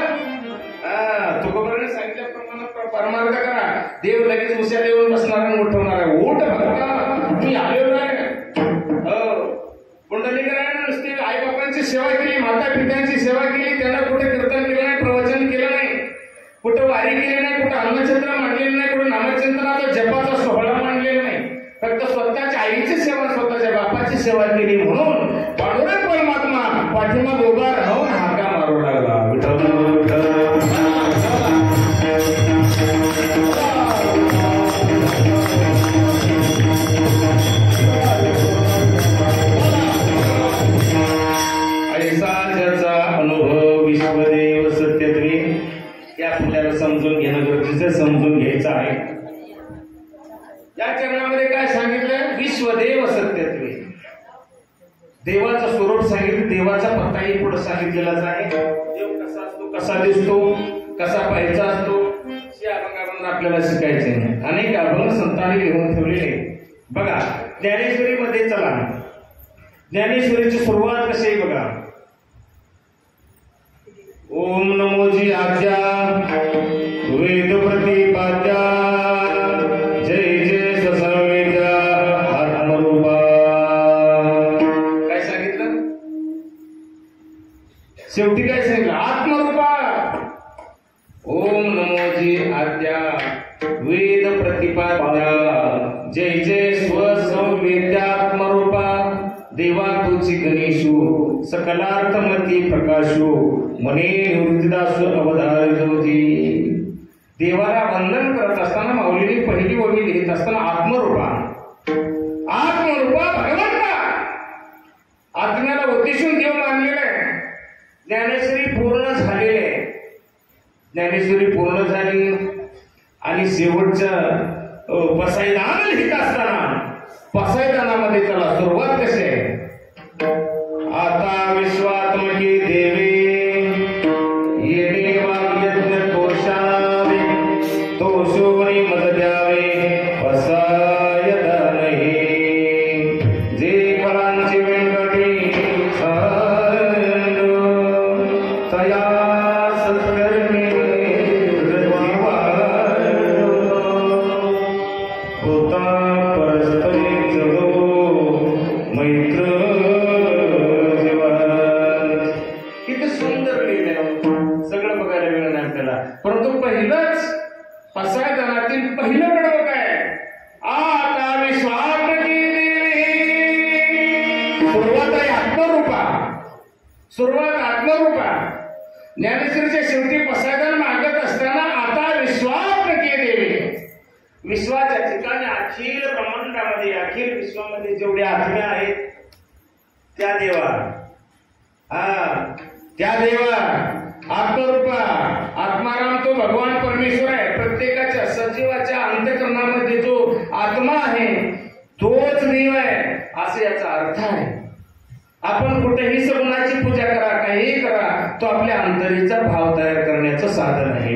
तुकोबाराने सांगितल्याप्रमाणे परमार्थ करा. देव लगेच उशाला येऊन बसणार आणि उठवणार आहे. उठ भक्ता, मी आलेलो आहे. पुंडलिकाने नुसती आई बापांची सेवा केली, माता पित्यांची सेवा केली, त्यांना कुठे कीर्तन केलं नाही, प्रवचन केलं नाही, कुठं वारी केली नाही, कुठं अन्नछत्र मांडलेलं नाही, कुठं नामचंद्राचा जपाचा सोहळा मांडलेला नाही. फक्त स्वतःच्या आईची सेवा, स्वतःच्या बापाची सेवा केली म्हणून पांडुरंग परमात्मा पाठीमाग उभा राहून हाका मारू लागला. ऐसा ज्याचा अनुभव विश्वदेव सत्यत्वे, या आपल्याला समजून घेणं गरजेचं, समजून घ्यायचं आहे. या चरणामध्ये काय सांगितलं? विश्वदेव सत्यत्वे, देवाचं स्वरूप सांगितलं, देवाचा पत्ताही पुढे सांगितलेलाच आहे. देव कसा असतो, कसा दिसतो, कसा पाहायचा असतो, हे अभंगामधून आपल्याला शिकायचे नाही. अनेक अभंग संतांनी लिहून ठेवलेले. बघा ज्ञानेश्वरीमध्ये चला, ज्ञानेश्वरीची सुरुवात कशी आहे बघा. ओम नमोजी आज्ञा वेद प्रतिपाद्या, जय जय ससवेद्या आत्मरूपा. काय सांगितलं? शेवटी काय सांगितलं? आत्मरूपा. ओम नमोजी आज्ञा वेद प्रतिपाद्या, जय जय स्वसंवेद्या आत्मरूपा. देवा तुझी गणेशू सकलार्थमती प्रकाशू, मने निवृत्तीदासू अवधारितोजी. देवाला वंदन करत असताना माऊलीने पहिली ओळी लिहित असताना आत्मरूपा, आत्मरूपा भगवंता. आत्म्याला उद्देशून देव मानलेला आहे. ज्ञानेश्वरी पूर्ण झालेली आहे. ज्ञानेश्वरी पूर्ण झाली आणि शेवटच्या पसायदान लिहित असताना पसायदानामध्ये त्याला सुरुवात कशी आहे? आता विश्वात्मकी देवे येणे वाग्यज्ञ तोषावे, तोषोनी मद द्यावे पसायदान हे. जे फलांची वेंकटी तया सत्कर्मी होता परस्परी जगो मैत्र जीवन. किती सुंदर लिहिलं, सगळं बघायला मिळणार आपल्याला. परंतु पहिलंच पसायदानातील पहिलं कडवं काय? आता विश्वात्मकी देवी. सुरुवात आहे आत्मरूपा, सुरुवात आत्मरूपा. ज्ञानेश्वरीच्या शेवटी पसायदान मागत असताना आता विश्वात्मकी देवी. विश्वाच्या ठिकाणी अखिल ब्रह्मांडामध्ये, अखिल विश्वामध्ये जेवढ्या आत्म्या आहेत त्या देवा, त्या देवा आत्मरूपा. आत्माराम तो भगवान परमेश्वर आहे. प्रत्येकाच्या सजीवाच्या अंतःकरणामध्ये जो आत्मा आहे तोच देव आहे, असे याचा अर्थ आहे. आपण कुठेही सगुणाची पूजा करा, काहीही करा, तो आपल्या अंतरीचा भाव तयार करण्याचं साधन आहे.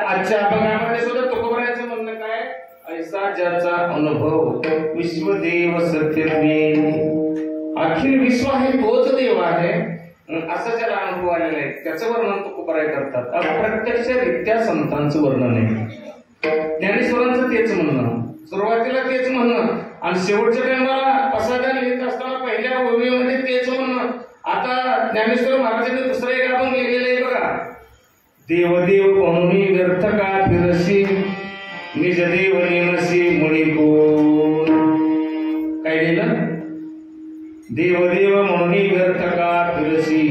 आजच्या अभंगामध्ये सुद्धा तुकोबारायांचं म्हणणं काय? ऐसा ज्याचा अनुभव विश्वदेव सत्यत्वे. अखिल विश्व आहे तोच देव आहे असं ज्याला अनुभव आलेला आहे त्याचं वर्णन तुकोबाराय करतात. अप्रत्यक्षरित्या संतांचं वर्णन आहे. ज्ञानेश्वरांचं तेच म्हणणं, सुरुवातीला तेच म्हणणं. आणि शेवटच्या टायमाला पसायदान लिहित असताना पहिल्या ओळीमध्ये तेच म्हणणं. आता ज्ञानेश्वर महाराजांनी दुसरं एक आपण लिहिलेलं आहे बघा. देवदेव म्हणून व्यर्थ का फिरसी, निज देव नेमसी मुळी कोण. काय लिहिलं? देवदेव म्हणून व्यर्थ का फिरसी,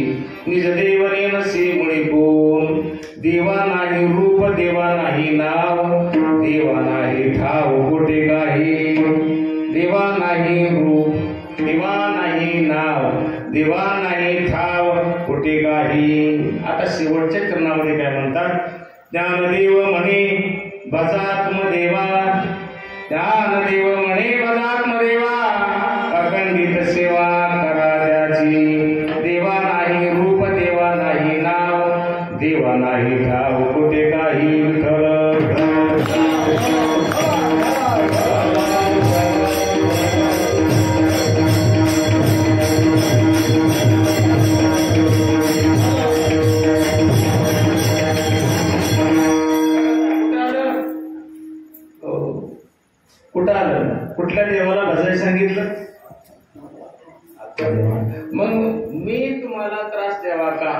निज देव नेमसी मुळी कोण. देवा नाही रूप, देवा नाही नाव, देवा नाही ठाव कुठे काही. देवा नाही रूप, देवा नाही नाव, देवा नाही ठाव कुठे काही. आता शेवटच्या चरणामध्ये काय म्हणतात? ज्ञानदेव म्हणे भजात्मदेवा, ज्ञानदेव म्हणे भजात्मदेवा, अखंडित सेवा करा त्याची. देवा नाही रूप, देवा नाही नाव, देवा नाही ठाव कुठे काही. कुठं आलं? कुठल्या देवाला भजायला सांगितलं? मग मी तुम्हाला त्रास द्यावा का?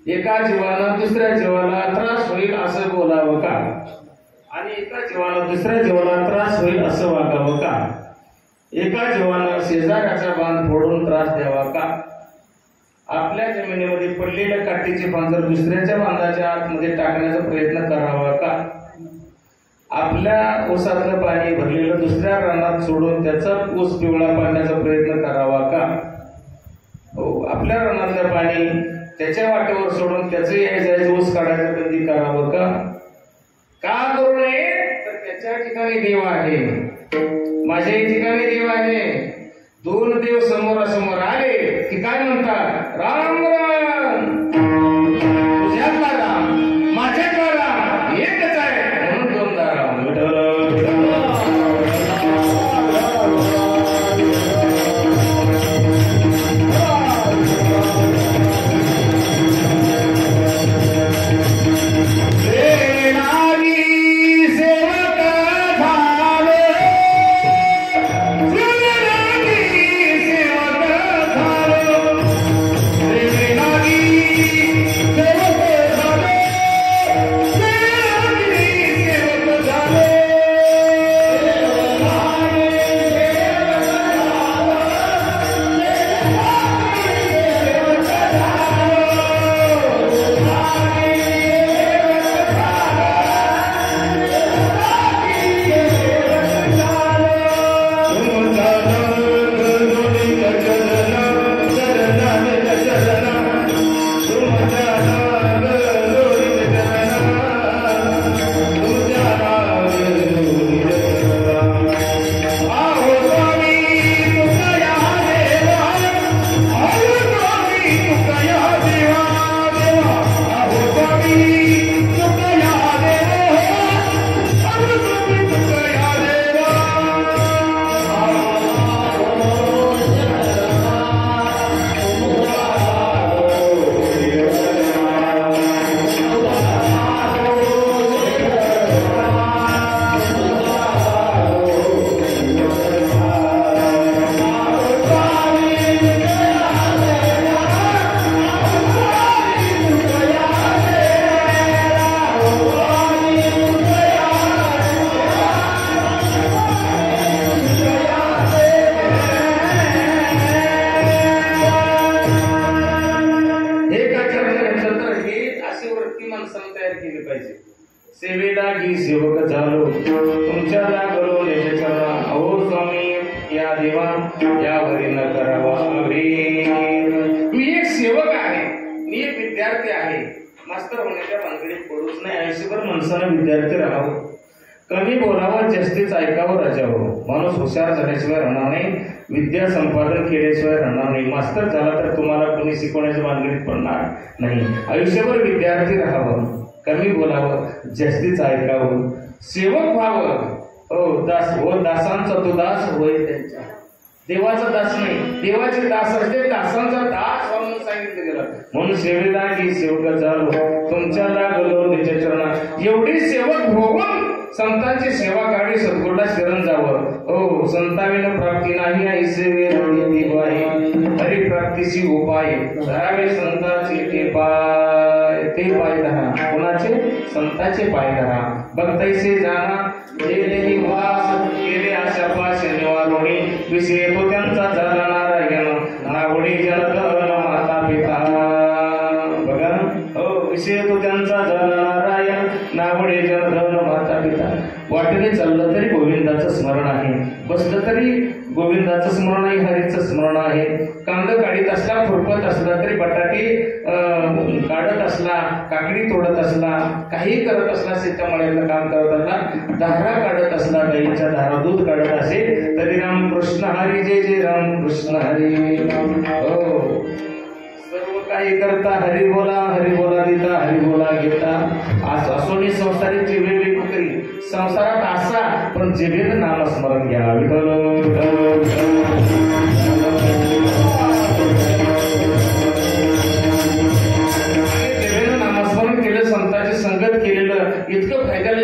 एका जीवानं दुसऱ्या जीवाला त्रास होईल असं बोलावं का? आणि एका जीवाला दुसऱ्या जीवाला त्रास होईल असं वागावं का? एका जीवानं शेजाऱ्याचा बांध फोडून त्रास द्यावा का? आपल्या जमिनीमध्ये पडलेल्या काठीचे पांजर दुसऱ्याच्या बांधाच्या आतमध्ये टाकण्याचा प्रयत्न करावा का? आपल्या ऊसातलं पाणी भरलेलं दुसऱ्या रानात सोडून त्याचा ऊस पिवळा पाडण्याचा प्रयत्न करावा का? हो, आपल्या रानातलं पाणी त्याच्या वाटेवर सोडून त्याचं यायचं ऊस काढायचं कधी करावं का? का करू नये? तर त्याच्या ठिकाणी देव आहे, माझ्या ठिकाणी देव आहे. दोन देव समोरासमोर आले की काय म्हणतात? राम राम. तुझ्यातला राम, माझ्यातला राम एकच आहे म्हणून दोनदा राम. सेवेला की सेवक झालो तुमच्या लागलो निजचरा. अहो स्वामी या देवा यावरी न करावा अग्रेम. मी एक सेवक आहे, मी एक विद्यार्थी आहे. मास्तर होण्याच्या भानगडीत पडूच नाही. आयुष्यभर माणसानं विद्यार्थी राहावं, कमी बोलावं, जास्तीच ऐकावं, राजावं. माणूस हुशार झाल्याशिवाय राहणार नाही, विद्या संपादन केल्याशिवाय राहणार नाही. मास्तर झाला तर तुम्हाला कोणी शिकवण्याच्या भानगडीत पडणार नाही. आयुष्यभर विद्यार्थी राहावं, कमी बोलावं, जास्तीच ऐकावं, सेवक व्हावं. हो दास हो, दासांचा तो दास होय त्यांच्या. देवाचा दास नाही, देवाचे दास असते, दासांचा दास म्हणून सांगितलं गेलं. म्हणून सेवेला की सेवक झालो तुमच्या लागलो निज चरणा. एवढी सेवक होऊन संतांची सेवा करणे सद्गुरूला शरण जावं. हो, संताविन प्राप्ती नाही ऐसे वेद देवाई, हरी प्राप्तीची उपाय धरावे संताचे ते पाय. ते पाय धरा, कोणाचे? संताचे पाय धरा. बघतायसे जाना गेले वास, गेले आशा पाश निवारोणी, विषय तो त्यांचा झाला नारायण, नावडी जनधन माता पिता. बघा, हो, विषय तो त्यांचा झाला नारायण, नावडी जनधन माता पिता. वाटेने चाललं तरी गोविंदाचं स्मरण आहे, बसलं तरी गोविंदाचं स्मरण आहे, हरीचं स्मरण आहे. कांदा काढीत असला, खुरपत असला तरी, बटाटे काढत असला, काकडी तोडत असला, काही करत असला, शेतामळ्यातलं काम करत असला, धारा काढत असला, गाईच्या धारा दूध काढत असेल तरी रामकृष्ण हरी जय जय रामकृष्ण हरी. हो, सर्व काही करता हरी बोला देता, हरी बोला घेता. असोनी संसाराची वेगळी नोकरी, संसारात असा पण जिभेनं नामस्मरण घ्या. विठ्ठल जिभेनं नामस्मरण केलं, संतांची संगत केलेलं इतकं फायद्याला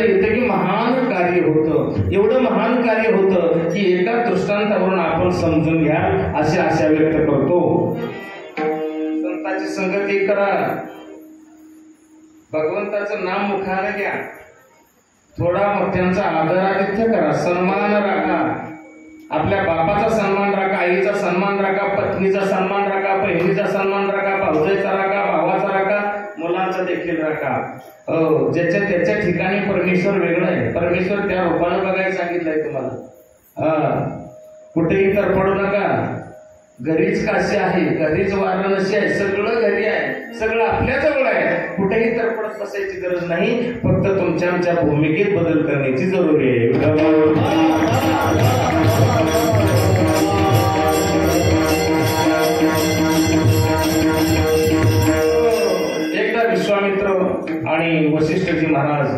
येतं की महान कार्य होतं. एवढं महान कार्य होतं की एका दृष्टांतावरून आपण समजून घ्या अशी आशा व्यक्त करतो. संतांची संगती करा, भगवंताचं नाम मुखाने घ्या, थोडा मोठ्यांचा आदरातिथ्य करा, सन्मान राखा. आपल्या बापाचा सन्मान राखा, आईचा सन्मान राखा, पत्नीचा सन्मान राखा, बहिणीचा सन्मान राखा, भाऊजाईचा राखा, भावाचा राखा, मुलांचा देखील राखा. हो, ज्याच्या त्याच्या ठिकाणी परमेश्वर वेगळं आहे. परमेश्वर त्या रूपानं बघायला सांगितलंय तुम्हाला. कुठेही तरपडू नका. घरीच काशी आहे, घरीच वाराणसी आहे, सगळं घरी आहे, सगळं आपल्या जवळ आहे. कुठेही तरपडत बसायची गरज नाही, फक्त तुमच्या आमच्या भूमिकेत बदल करण्याची जरुरी आहे. एकदा विश्वामित्र आणि वशिष्ठजी महाराज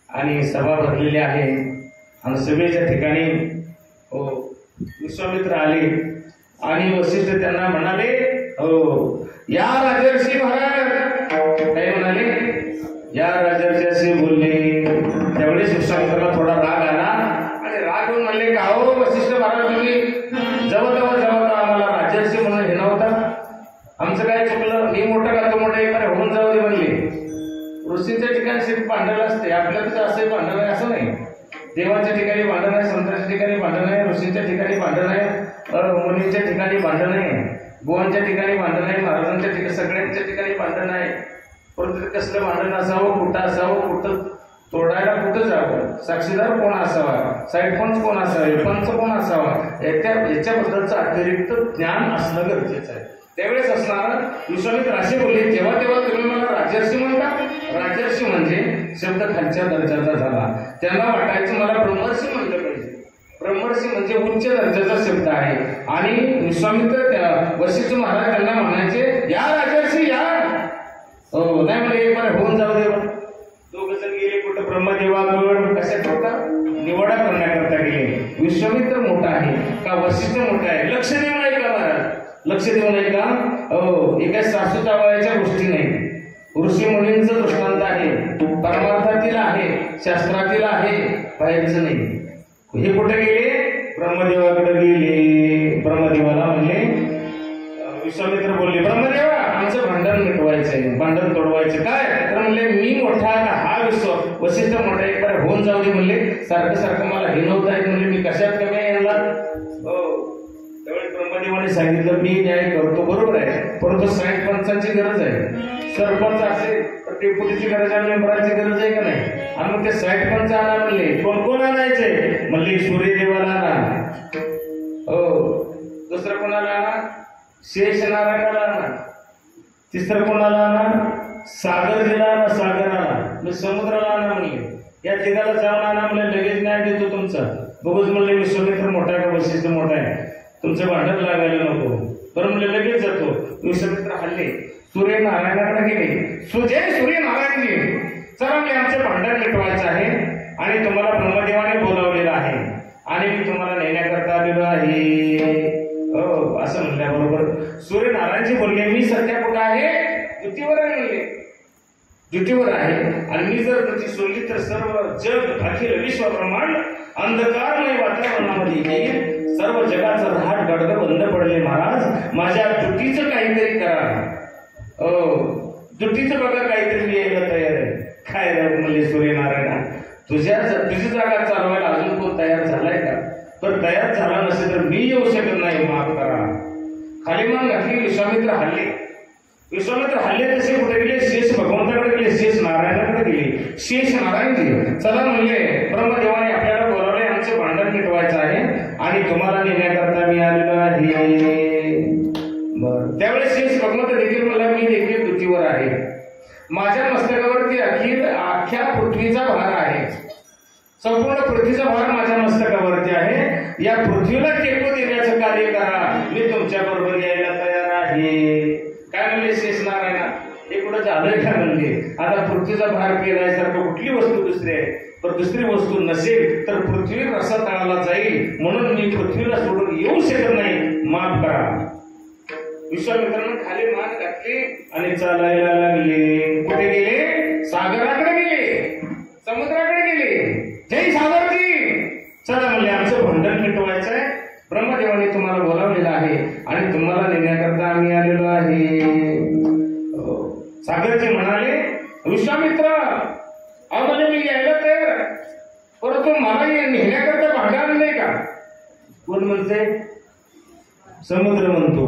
आणि सभा भरलेली आहे आणि सभेच्या ठिकाणी विश्वामित्र आले आणि वशिष्ठ त्यांना म्हणाले, हो या राजर्षी महाराज. काय म्हणाले? या राजर्षी असे बोलले. त्यावेळेस विश्वामित्राला थोडा राग आला आणि राग येऊन म्हणले, का हो वशिष्ठ महाराज, तुम्ही जवळ आम्हाला राजर्षी म्हणून हे नव्हता, आमचं काय चुकलं? मी मोठं का तो मोठं एक होऊन जाऊ दे म्हणले. ऋषींच्या ठिकाणी सिर्फ भांडण असते, आपल्याला तर असंही भांडण आहे असं नाही. देवाच्या ठिकाणी भांडण आहे, संतांच्या ठिकाणी भांडण आहे, ऋषींच्या ठिकाणी भांडण आहे, मुनींच्या ठिकाणी भांडण आहे, बुवांच्या ठिकाणी भांडण आहे, महाराजांच्या ठिकाणी, सगळ्यांच्या ठिकाणी भांडण आहे. परंतु कसलं भांडण असावं, कुठं असावं, कुठं तोडायला कुठं जावं, साक्षीदार कोण असावा, साईड पंच कोण असावे, पंच कोण असावा, याच्याबद्दलचं अतिरिक्त ज्ञान असणं गरजेचं आहे. त्यावेळेस असणार विश्वामित्र असे बोलले, तेव्हा तुम्ही मला राजर्षी म्हणता. राजर्षी म्हणजे शब्द खालच्या दर्जाचा झाला. त्यांना वाटायचं मला ब्रह्मर्षी म्हणलं पाहिजे. ब्रह्मर्षी म्हणजे उच्च दर्जाचा शब्द आहे. आणि विश्वामित्र वशिष्ठ महाराज त्यांना म्हणायचे, या राजर्षी या. हो, नाही म्हणजे एक बार होऊन जाऊ दे. दोघ जण गेले कुठं ब्रह्मदेवाकडे, कशात होता? निवडा करण्याकरता गेले. विश्वामित्र मोठा आहे का वशिष्ठ मोठा आहे? लक्ष देऊ नाही का महाराज? लक्ष देऊ नाही का? हो, हे काय सासू जावयाच्या गोष्टी नाही. ऋषी मुनींचं दृष्टांत आहे, परमार्थातील आहे, शास्त्रातील आहे, बाहेरचं नाही. हे कुठे गेले? ब्रह्मदेवाकडे गेले. ब्रह्मदेवाला म्हणले, विश्वामित्र बोलले, ब्रह्मदेवा आमचं भांडण मिटवायचंय, भांडण तोडवायचं. काय? तर म्हणले, मी मोठा का हा वशिष्ठ मोठा, एक बार होऊन जाऊ दे म्हणले. सारखं मला हे नव्हतं आहे म्हणले, मी कशात कमी आहे यांना? हो, त्यावेळेस ब्रह्मदेवाने सांगितलं, मी न्याय करतो, बरोबर आहे, परंतु साईड पंचांची गरज आहे. सरपंच असेल तर डेप्युटीची गरज आहे, मेंबरांची गरज आहे का नाही? आणि मग ते साईड पंच आणा म्हणले. कोण आणायचे म्हणले? सूर्यदेवाला आणा. हो, दुसरं कोणाला आणा? शेष नारायणाला आणा. तिसरं कोणाला आणा? सागरजीला आणा, सागराला, समुद्राला आणा म्हणले. या तिघाला जाऊन आणा म्हणले, लगेच न्याय देतो तुमचा. बघूच म्हणले, विश्वामित्र मोठा आहे का वशिष्ठ मोठा आहे, तुमचं भांडण लागायला नको. बरं म्हणले, लगेच जातो. विश्वामित्र हल्ले सूर्यनारायणाकडे गेले. सूर्यनारायणजी, चला मी आमचं भांडण मिटवायचं आहे आणि तुम्हाला ब्रह्मदेवाने बोलावलेलं आहे आणि मी तुम्हाला नेण्याकरता आलेलो आहे. हो, असं म्हणल्याबरोबर सूर्यनारायणजी बोलले, मी सध्या कुठं आहे? युतीवर आहे म्हणले. ड्युटीवर आहे आणि मी जर त्याची सोडली तर सर्व जग अखिल विश्व ब्रह्मांड अंधकारमय वातावरणामध्ये येईल. सर्व जगाचं रहाट गडगड बंद पडले. महाराज माझ्या ड्युटीचं काहीतरी करा. ड्युटीचं बघा काहीतरी मी यायला तयार आहे. काय रे म्हणले सूर्यनारायण, तुझी जागा चालवायला अजून कोण तयार झालाय का? पण तयार झाला नसेल तर मी येऊ शकत नाही, माफ करा. खाली मान घातली. विश्वामित्र हल्ले. विश्वामित्र हल्ले तसे कुठे गेले? शेष भगवंताकडे गेले, शेष नारायणाकडे गेले. शेष नारायणजी चला म्हणले, ब्रह्मदेवाने आपल्याला बोलावले, आमचं भांडण मिटवायचं आहे आणि तुम्हाला नेण्याकरता मी आलेलो आहे. बर, त्यावेळेस शेष भगवंत देखील मला मी देखील ड्युटीवर आहे. माझ्या मस्तकावरती अख्ख्या पृथ्वीचा भार आहे. संपूर्ण पृथ्वीचा भार माझ्या मस्तकावरती आहे. या पृथ्वीला टेको देण्याचं कार्य करा. मी तुमच्या बरोबर यायला तयार आहे. काय म्हणले शेष नारायण? हे कुठं झालंय का म्हणले? आता पृथ्वीचा भार केल्यासारखं कुठली वस्तू दुसरी आहे, पण दुसरी वस्तू नसेल तर पृथ्वी रसा तळाला जाईल, म्हणून मी पृथ्वीला सोडून येऊ शकत नाही, माफ करा. विश्वामित्रांनी खाली मान घातली आणि चालायला लागले. कुठे गेले? सागराकडे गेले, समुद्राकडे गेले. जय सागरजी, चला म्हणले आमचं भांडण मिटवायचं आहे. ब्रह्मदेवाने तुम्हाला बोलावलेलं आहे आणि तुम्हाला नेण्याकरता आम्ही आलेलो आहे. सागरजी म्हणाले, विश्वामित्र म्हणजे मी यायला तयार, परंतु मला नेण्याकरता भांडण आणलंय का? कोण म्हणते? समुद्र म्हणतो.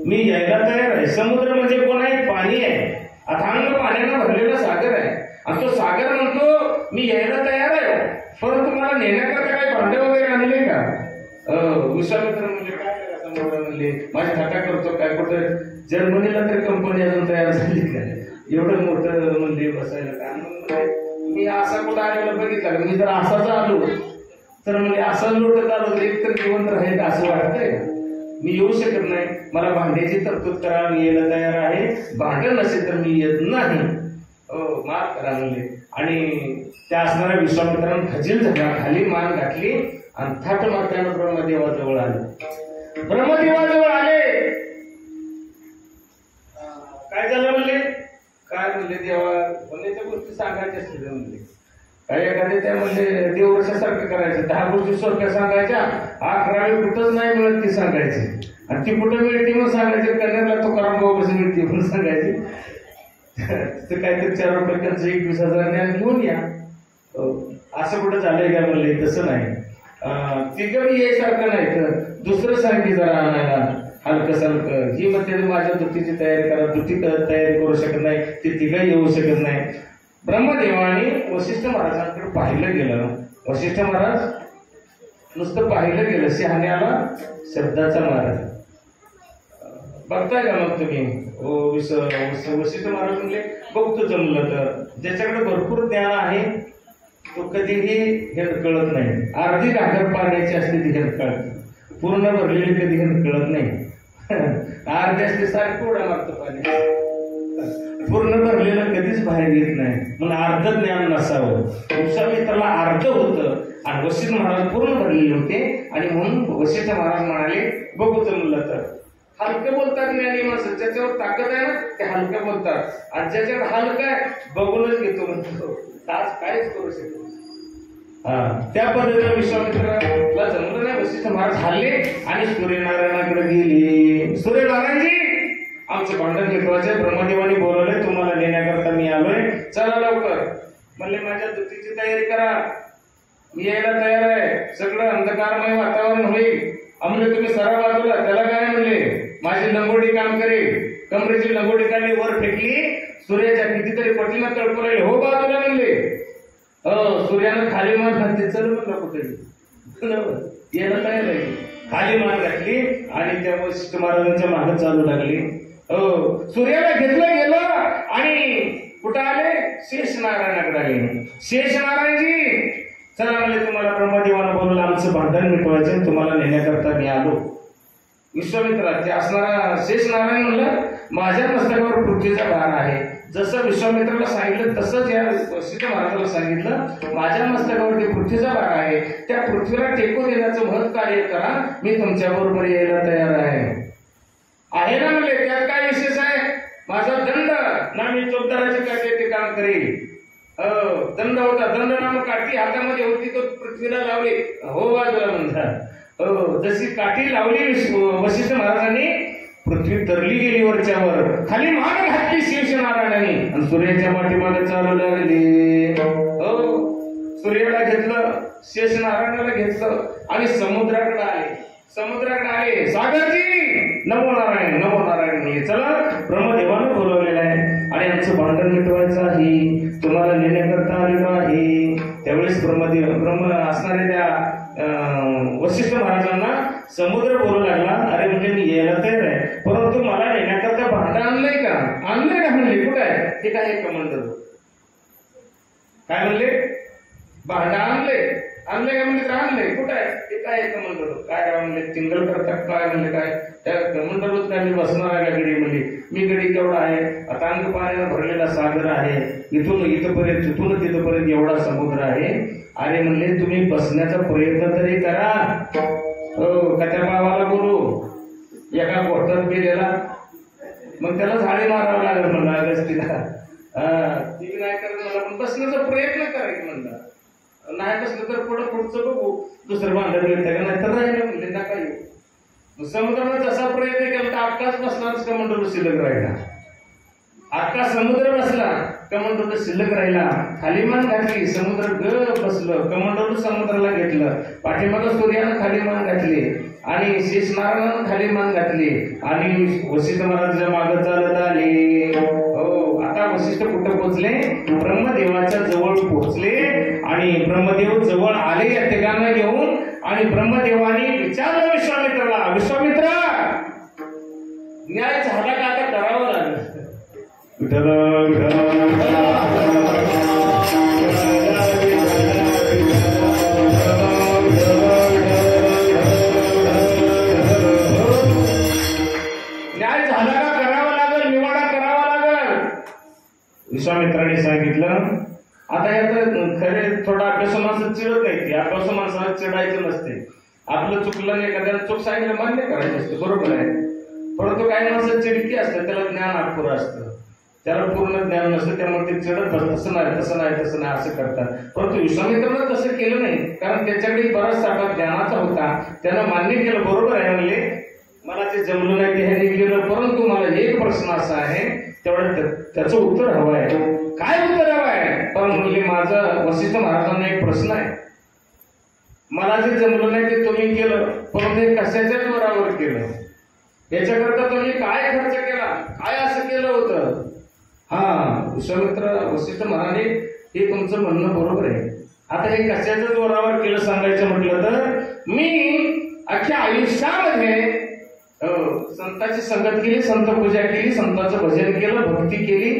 मी यायला तयार आहे. समुद्र म्हणजे कोण आहे? पाणी आहे, अथांग पाण्यानं भरलेला सागर आहे. आणि तो सागर म्हणतो मी यायला तयार आहे, परंतु मला नेण्याकरता काही भांडे वगैरे आणले का? विश्वामित्र म्हणजे काय करा? समुद्र म्हणले माझी थाटा करतो काय? कुठं जर्मनीला तरी कंपनी अजून तयार झाली का? एवढं मोठं म्हणजे बसायला का? मी असा कुठं आलेला बघितला. मी जर असाच आलो तर म्हणजे असं लोटत आलो तर एक तर जिवंत राहील असं वाटतंय का? मी येऊ शकत नाही. मला भांड्याची तरतूद करा, मी यायला तयार आहे. भांडण नसेल तर मी येत नाही, माफ करा म्हणले. आणि त्या असणाऱ्या विश्वामित्रांनी खजील झाला, खाली मान घातली आणि थाट मारताना ब्रह्मदेवाजवळ आले. ब्रह्मदेवाजवळ आले. काय झालं म्हणले? काय म्हणले? देवा म्हणजे त्या गोष्टी सांगायच्या असतील म्हणले. काही एखाद्या त्या म्हणजे देववर्षासारखं करायचं. 10 गोष्टी सोप्या सांगायच्या, 11वी कुठंच नाही मिळत ती सांगायची. आणि ती कुठं मिळते म्हणून सांगायची. कन्याला तुकाराम बाबा कसं मिळते म्हणून सांगायची. तिथं काहीतरी 4 रुपये खर्च 21,000 ज्ञान घेऊन या. असं कुठं झालंय का म्हणले? तसं नाही. तिकडे यायसारखं नाही तर दुसरं सांगितलं जरा आणायला हलकं सलकं. ही म्हणते माझ्या दुटीची तयारी करा. दुटी तयारी करू शकत नाही, ती तिघं येऊ शकत नाही. ब्रह्मदेवाने वशिष्ठ महाराजांकडे पाहिलं गेलं. वशिष्ठ महाराज नुसतं पाहिलं गेलं. शहाण्याला शब्दाचा महाराज. बघताय का मग तुम्ही? वशिष्ठ महाराज म्हणले बघतो जमलं तर. ज्याच्याकडे भरपूर ज्ञान आहे तो कधीही हे कळत नाही. अर्धी घागर पाण्याची असते ती हे कळते, पूर्ण भरलेली कधी हे कळत नाही. अर्धी असते सारखं उड्या मारतं पाणी, पूर्ण भरलेलं कधीच बाहेर येत नाही. म्हणून अर्ध ज्ञान नसावं. विश्वामित्राला अर्ध होतं आणि वशिष्ठ महाराज पूर्ण भरलेले होते. आणि म्हणून वशिष्ठ महाराज म्हणाले बघू जमलं तर. हलकं बोलतात ज्ञानी माणसं. ज्याच्यावर ताकद आहे ना ते हलकं बोलतात, आणि ज्याच्यावर हलकं आहे बघूनच घेतो म्हणतो, तास काहीच करू शकतो. त्या पद्धतीने विश्वामित्राला जमलं नाही. वशिष्ठ महाराज हल्ले आणि सूर्यनारायणाकडे गेले. सूर्यनारायणजी आमचं भांडण मिटवायचे, ब्रह्मदेवाने बोलवले, तुम्हाला नेण्याकरता मी आलोय, चला लवकर. म्हणले माझ्या दुटीची तयारी करा, मी यायला तयार आहे. सगळं अंधकारमय वातावरण होईल. आम्हाला तुम्ही सरळ बाजूला. त्याला काय म्हणले? माझी लंगोटी काम करेल. कमरेची लंगोटी काढली, वर फेकली, सूर्याच्या कितीतरी पटीला तडकू राहिले. हो बाजूला म्हणले. सूर्यानं खाली मान घातली. चल म्हणलं कुठे यायला तयार आहे. खाली मान घातली आणि त्या वशिष्ठ महाराजांच्या मागे चालू लागली. सूर्याला घेतलं गेलं आणि कुठं आले? शेष नारायणाकडे आले. शेष नारायणजी चला म्हणले तुम्हाला ब्रह्मदेवानं बोलवलं, आमचं भांडण मिटवायचं, तुम्हाला नेण्याकरता मी आलो. विश्वामित्रा ते असणारा शेष नारायण म्हणलं माझ्या मस्तकावर पृथ्वीचा भार आहे. जसं विश्वामित्राला सांगितलं तसंच या वशिष्ठ महाराजाला सांगितलं, माझ्या मस्तकावरती पृथ्वीचा भार आहे. त्या पृथ्वीला टेको देण्याचं महत् कार्य करा, मी तुमच्या बरोबर यायला तयार आहे ना म्हणले. त्यात काय विशेष आहे? माझा दंड ना मी चौकदाराची काठी ते काम करेल. दंड होता, दंड नामक काठी हातामध्ये होती, तो पृथ्वीला लावली, हो बाजूला म्हणतात. जशी काठी लावली वशिष्ठ महाराजांनी, पृथ्वी तरली गेली वरच्यावर, खाली मान घातली शेष नारायणाने आणि सूर्याच्या पाठीमागे चालू लागले. सूर्याला घेतलं, शेष नारायणाला घेतलं आणि समुद्राकडे आले. सागरजी नमो नारायण नमो नारायण म्हणले. चला, ब्रह्मदेवानं बोलवलेलं आहे आणि आमचं भांडण मिटवायचं आहे, तुम्हाला नेण्याकरता आलेलो आहे. त्यावेळेस ब्रह्म असणारे त्या वशिष्ठ महाराजांना समुद्र बोलू लागला, अरे म्हणजे मी यायला तयार आहे, परंतु मला नेण्याकरता भांडं आणलंय का? आणलंय का म्हणले. कुठं आहे? ते काय कमांडर काय म्हणले? भांडं आणलंय का म्हणले? आणलंय. कुठं आहे? ते काय कमांडर काय म्हणले? चिंगल करतात काय म्हणले? काय त्या कमांडरच काय मी बसणार आहे का गडी म्हणले? मी गडी केवढा आहे, आता अंग पाण्यानं भरलेला सागर आहे, इथून इथपर्यंत तिथून तिथपर्यंत एवढा समुद्र आहे. अरे म्हणले तुम्ही बसण्याचा प्रयत्न तरी करा. का त्या भावाला बोलू, एका गोष्टात गेलेला, मग त्याला झाडे मारावं लागेल म्हणलं अगस्तीला. ती नाही करत मला, पण बसण्याचा प्रयत्न करायचं म्हणला. नाही बसलं तर पुढचं बघू, दुसरं भांडण मिळतं का, नाही तर राहिलं म्हणले नका येऊ. समुद्रानं जसा प्रयत्न केला तर अक्काच बसणारच कमंडल शिल्लक राहिला. अक्का समुद्र बसला, कमंडल शिल्लक राहिला. खाली मान घातली, समुद्र बसलं, कमंडल समुद्राला घेतलं. पाठीमागं सूर्यानं खाली मान घातली आणि शेषनारायणानं खाली मान घातली आणि वशिष्ठ महाराजांच्या मागे चालत आले. आता वशिष्ठ कुठं पोहोचले? ब्रह्मदेवाच्या जवळ पोहोचले आणि ब्रह्मदेव जवळ आले या ठिकाणं घेऊन. आणि ब्रह्मदेवाने विचारलं विश्वामित्राला, विश्वामित्र न्याय झाला का? आता करावं लागलं. न्याय झाला का? करावा लागेल, निवाडा करावा लागेल. विश्वामित्राने सांगितलं, आता यात खरे थोडा अभ्यास माणसं चिडत नाही, की अभ्यास माणसाला चिडायचं नसते. आपलं चुकलं नाही, एखाद्याला चूक सांगितलं मान्य करायचं असतं, बरोबर आहे. परंतु काही माणसं चिडकी असतं, त्याला ज्ञान अपुरं असतं, त्याला पूर्ण ज्ञान नसतं, त्यामुळे ते चिडत तसं नाही असं करतात. परंतु विश्वामित्रानं तसं केलं नाही, कारण त्याच्याकडे बराच साठा ज्ञानाचा होता. त्यानं मान्य केलं, बरोबर आहे म्हणले, मला ते जमलं नाही ते ह्याने केलं, परंतु मला एक प्रश्न असा आहे, तेवढं त्याचं उत्तर हवं आहे. काय उत्तर हवं आहे? पण म्हणले माझं वशिष्ठ महाराजांना एक प्रश्न आहे, मला जे जमलं नाही ते तुम्ही केलं, परंतु हे कशाच्या जोरावर केलं? याच्याकरता तुम्ही काय खर्च केला? काय असं केलं होतं? विश्वामित्र वशिष्ठ महाराज, हे तुमचं म्हणणं बरोबर आहे. आता हे कशाच्या जोरावर केलं सांगायचं म्हटलं तर, मी अख्ख्या आयुष्यामध्ये संतांची संगत केली, संत पूजा केली, संतांचं भजन केलं, भक्ती केली,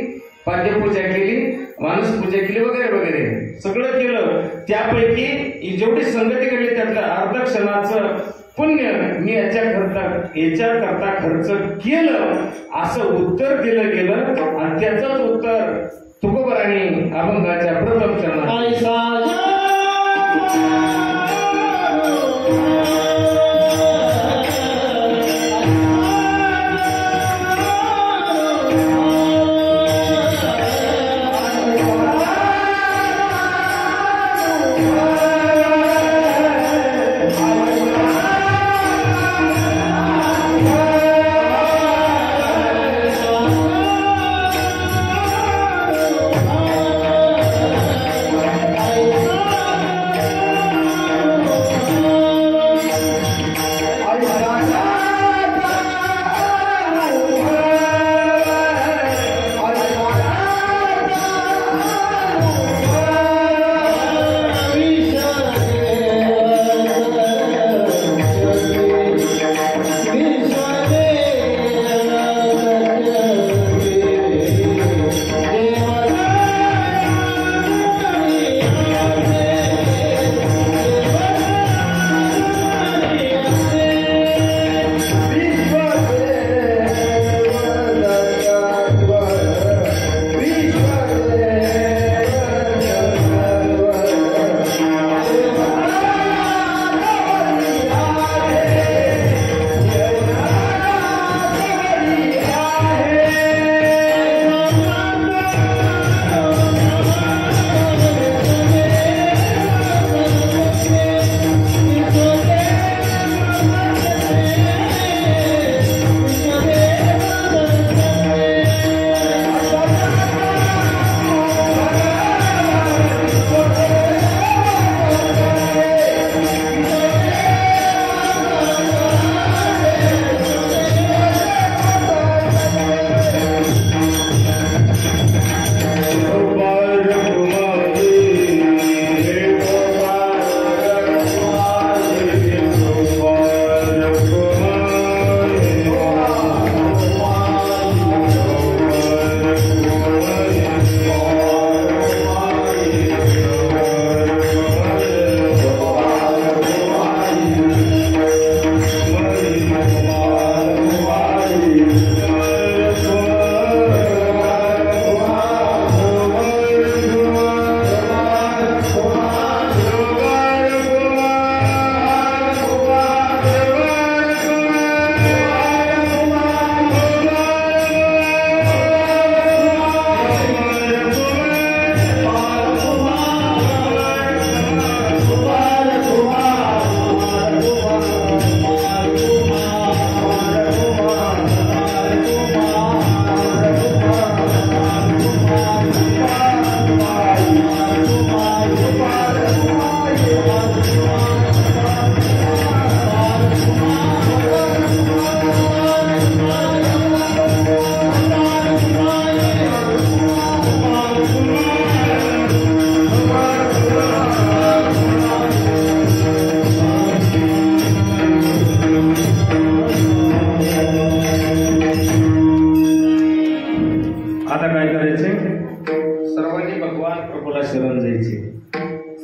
पाद्यपूजा केली, मानस पूजा केली, वगैरे वगैरे सगळं केलं. त्यापैकी जेवढी संगती केली त्यातलं अर्ध क्षणाचं पुण्य मी याच्याकरता खर्च केलं, असं उत्तर दिलं गेलं. आणि त्याचंच उत्तर तुकोबराने अभंगाच्या प्रथम चरणात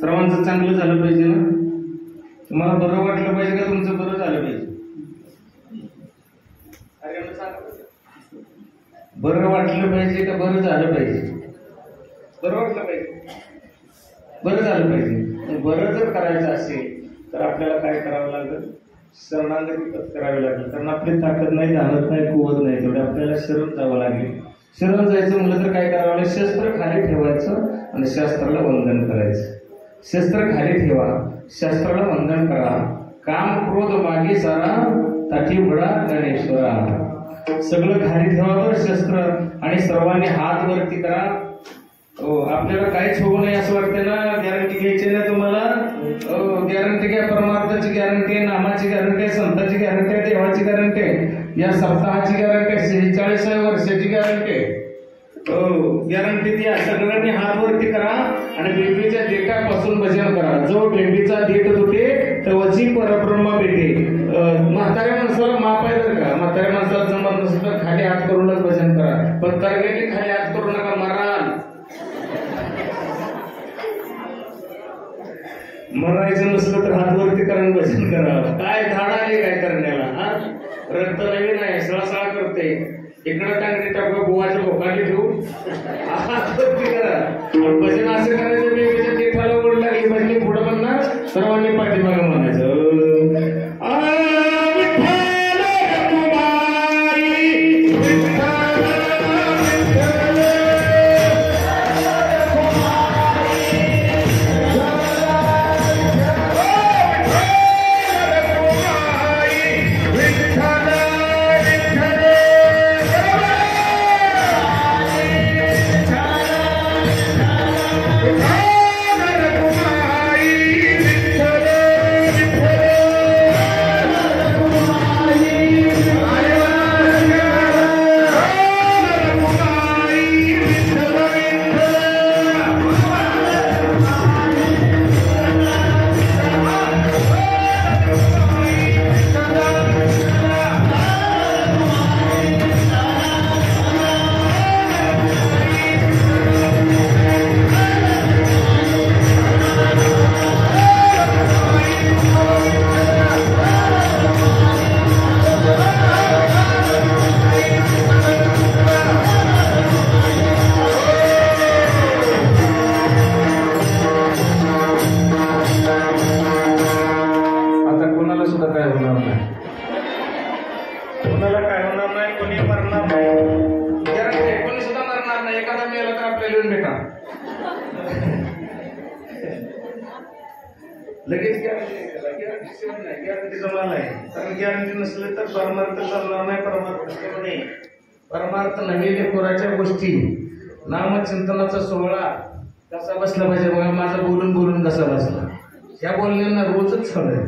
सर्वांचं चांगलं झालं पाहिजे ना. तुम्हाला बरं वाटलं पाहिजे का तुमचं बरं झालं पाहिजे? बरं वाटलं पाहिजे का बरं झालं पाहिजे? बरं वाटलं पाहिजे, बरं झालं पाहिजे. बरं जर करायचं असेल तर आपल्याला काय करावं लागेल? शरणागती पत्करावी लागेल. कारण आपली ताकद नाही, जाणत नाही, कुवत नाही, तेवढे आपल्याला शरण जावं लागेल. शरण जायचं म्हणलं तर काय करावं लागेल? शस्त्र खाली ठेवायचं आणि शास्त्राला वंदन करायचं. शस्त्र खाली ठेवा, शास्त्राला वंदन करा. काम क्रोध मागे सारा, ताठी बडा ज्ञानेश्वरा. सगळं खाली ठेवावं शस्त्र आणि सर्वांनी हात वरती करा. आपल्याला काहीच होऊ नये असं वाटतं ना. गॅरंटी घ्यायची ना तुम्हाला? गॅरंटी घ्या. परमार्थाची गॅरंटी आहे, नामाची गॅरंटी आहे, संतांची गॅरंटी आहे, देवाची गॅरंटी आहे, या सप्ताहाची गॅरंटी आहे, 46व्या वर्षाची गॅरंटी आहे. गॅरंटी द्या. सगळ्यांनी हात वरती करा आणि बेंबीच्या देठापासून भजन करा. जो बेंबीचा देठ तुटे तवची परब्रह्म भेटे. म्हाताऱ्या माणसाला माप आहे बरं का. म्हाताऱ्या माणसाला जमत नसेल तर खाली हात करूनच भजन करा. पण तरगेने खाली हात करू नका, मराल. मरायचं नसलं तर हात वरती करून भजन करा. काय धाड आले काय करण्याला? रक्त नवीन आहे, सळसळा करते. इकडं टांगणी टाकू, गोवाच्या भोकाली ठेवू, हात वरती करा. भजन असं करायचं. बेबीच्या देठाला ओढ लागली भजनी पुढं म्हणणार, सर्वांनी पाठीमागे म्हणायचं लगेच गॅरंटी जमणार नाही. कारण गॅरंटी नसले तर परमार्थ जमणार नाही. परमार्थ नव्हे कोराच्या गोष्टी. नामचिंतनाचा सोहळा कसा बसला पाहिजे बघा. माझा बोलून बोलून कसा बसला. ह्या बोलण्यांना रोजच चालू आहे.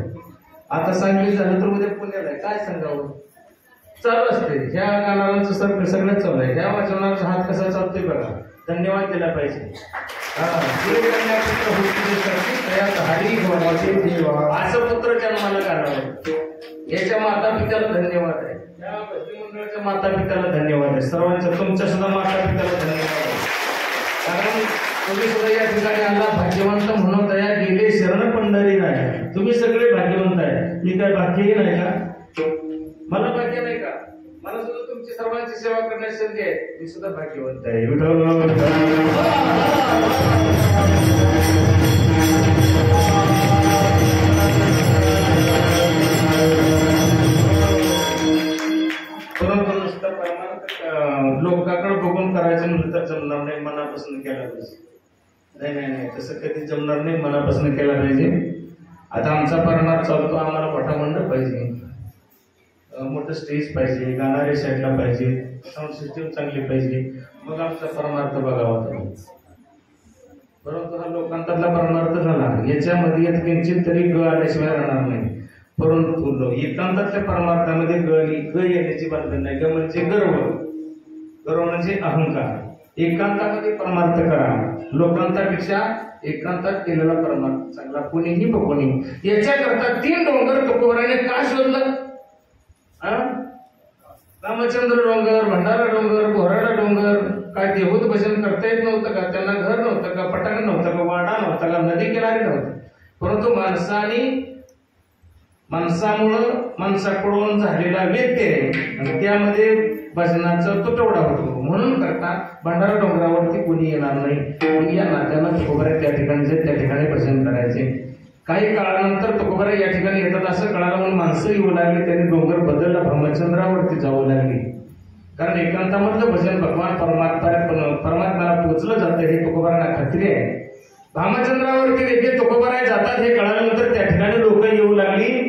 आता सांगली झालं तर उद्या पुण्याला आहे. काय सांगावं, चालू असते. ह्या गाणारांचं सगळं चालू आहे. ह्या वाचवणारा हात कसा चालतोय बघा. धन्यवाद दिला पाहिजे. असं पुत्र जन्माला घालावं. याच्या माता पित्याला धन्यवाद आहे. या मंडळाच्या माता पित्याला धन्यवाद आहे. सर्वांच्या तुमच्या सुद्धा माता पित्याला धन्यवाद आहे. कारण तुम्ही सुद्धा या ठिकाणी आला भाग्यवंत म्हणून तयार गेले शरण पंढरी नाही. तुम्ही सगळे भाग्यवंत आहे. मी काय भाग्यही नाही का? मला भाग्य नाही का? मला सुद्धा तुमची सर्वांची सेवा करण्याची संधी आहे. मी सुद्धा भाग्यवंत आहे. परंतु नुसतं लोकांकडे बघून करायचं म्हणलं तर जमणार नाही. मनापासून केला पाहिजे. नाही, तसं कधी जमणार नाही. मनापासून केला पाहिजे. आता आमचा परमार्थ चालतो. आम्हाला मोठा मंडप पाहिजे, मोठं स्टेज पाहिजे, गाणारे साईडला पाहिजे, साऊंड सिस्टीम चांगली पाहिजे. मग आमचा परमार्थ बघावा. परंतु हा लोकांतला परमार्थ झाला. याच्यामध्ये किंचित तरी ग आल्याशिवाय राहणार नाही. परंतु एकांतातल्या परमार्थामध्ये ग येण्याची बांधण नाही. ग म्हणजे गर्व, गर्व म्हणजे अहंकार. एकांतामध्ये परमार्थ करा. लोकांतापेक्षा एकांतात केलेला परमार्थ चांगला. कोणीही बघून याच्याकरता 3 डोंगर तुकोबराने का शोधलं? रामचंद्र डोंगर, भंडारा डोंगर, बोराडा डोंगर, काय देवूत भजन करता येत नव्हतं का? त्यांना घर नव्हतं का? पटांगण नव्हतं का? वाडा नव्हता का? नदी किनारी नव्हतं. परंतु माणसामुळं माणसाकडून झालेला व्यत्यय आणि त्यामध्ये भजनाचा तुटवडा होतो. म्हणून करता भंडारा डोंगरावरती कोणी येणार नाही. मग या नात्यानं तुकोबराय त्या ठिकाणी जाईल, त्या ठिकाणी भजन करायचे. काही काळानंतर तुकोबराय या ठिकाणी येतात असं कळालं म्हणून माणसं येऊ लागली. त्यांनी डोंगर बदलला, ब्रह्मचंद्रावरती जाऊ लागली. कारण एकांतामधलं भजन भगवान परमात्म्याला पोचलं जातं हे तुकोबरायांना खात्री आहे. भामचंद्रावरती देखील तुकोबराय जातात हे कळाल्यानंतर त्या ठिकाणी लोक येऊ लागली.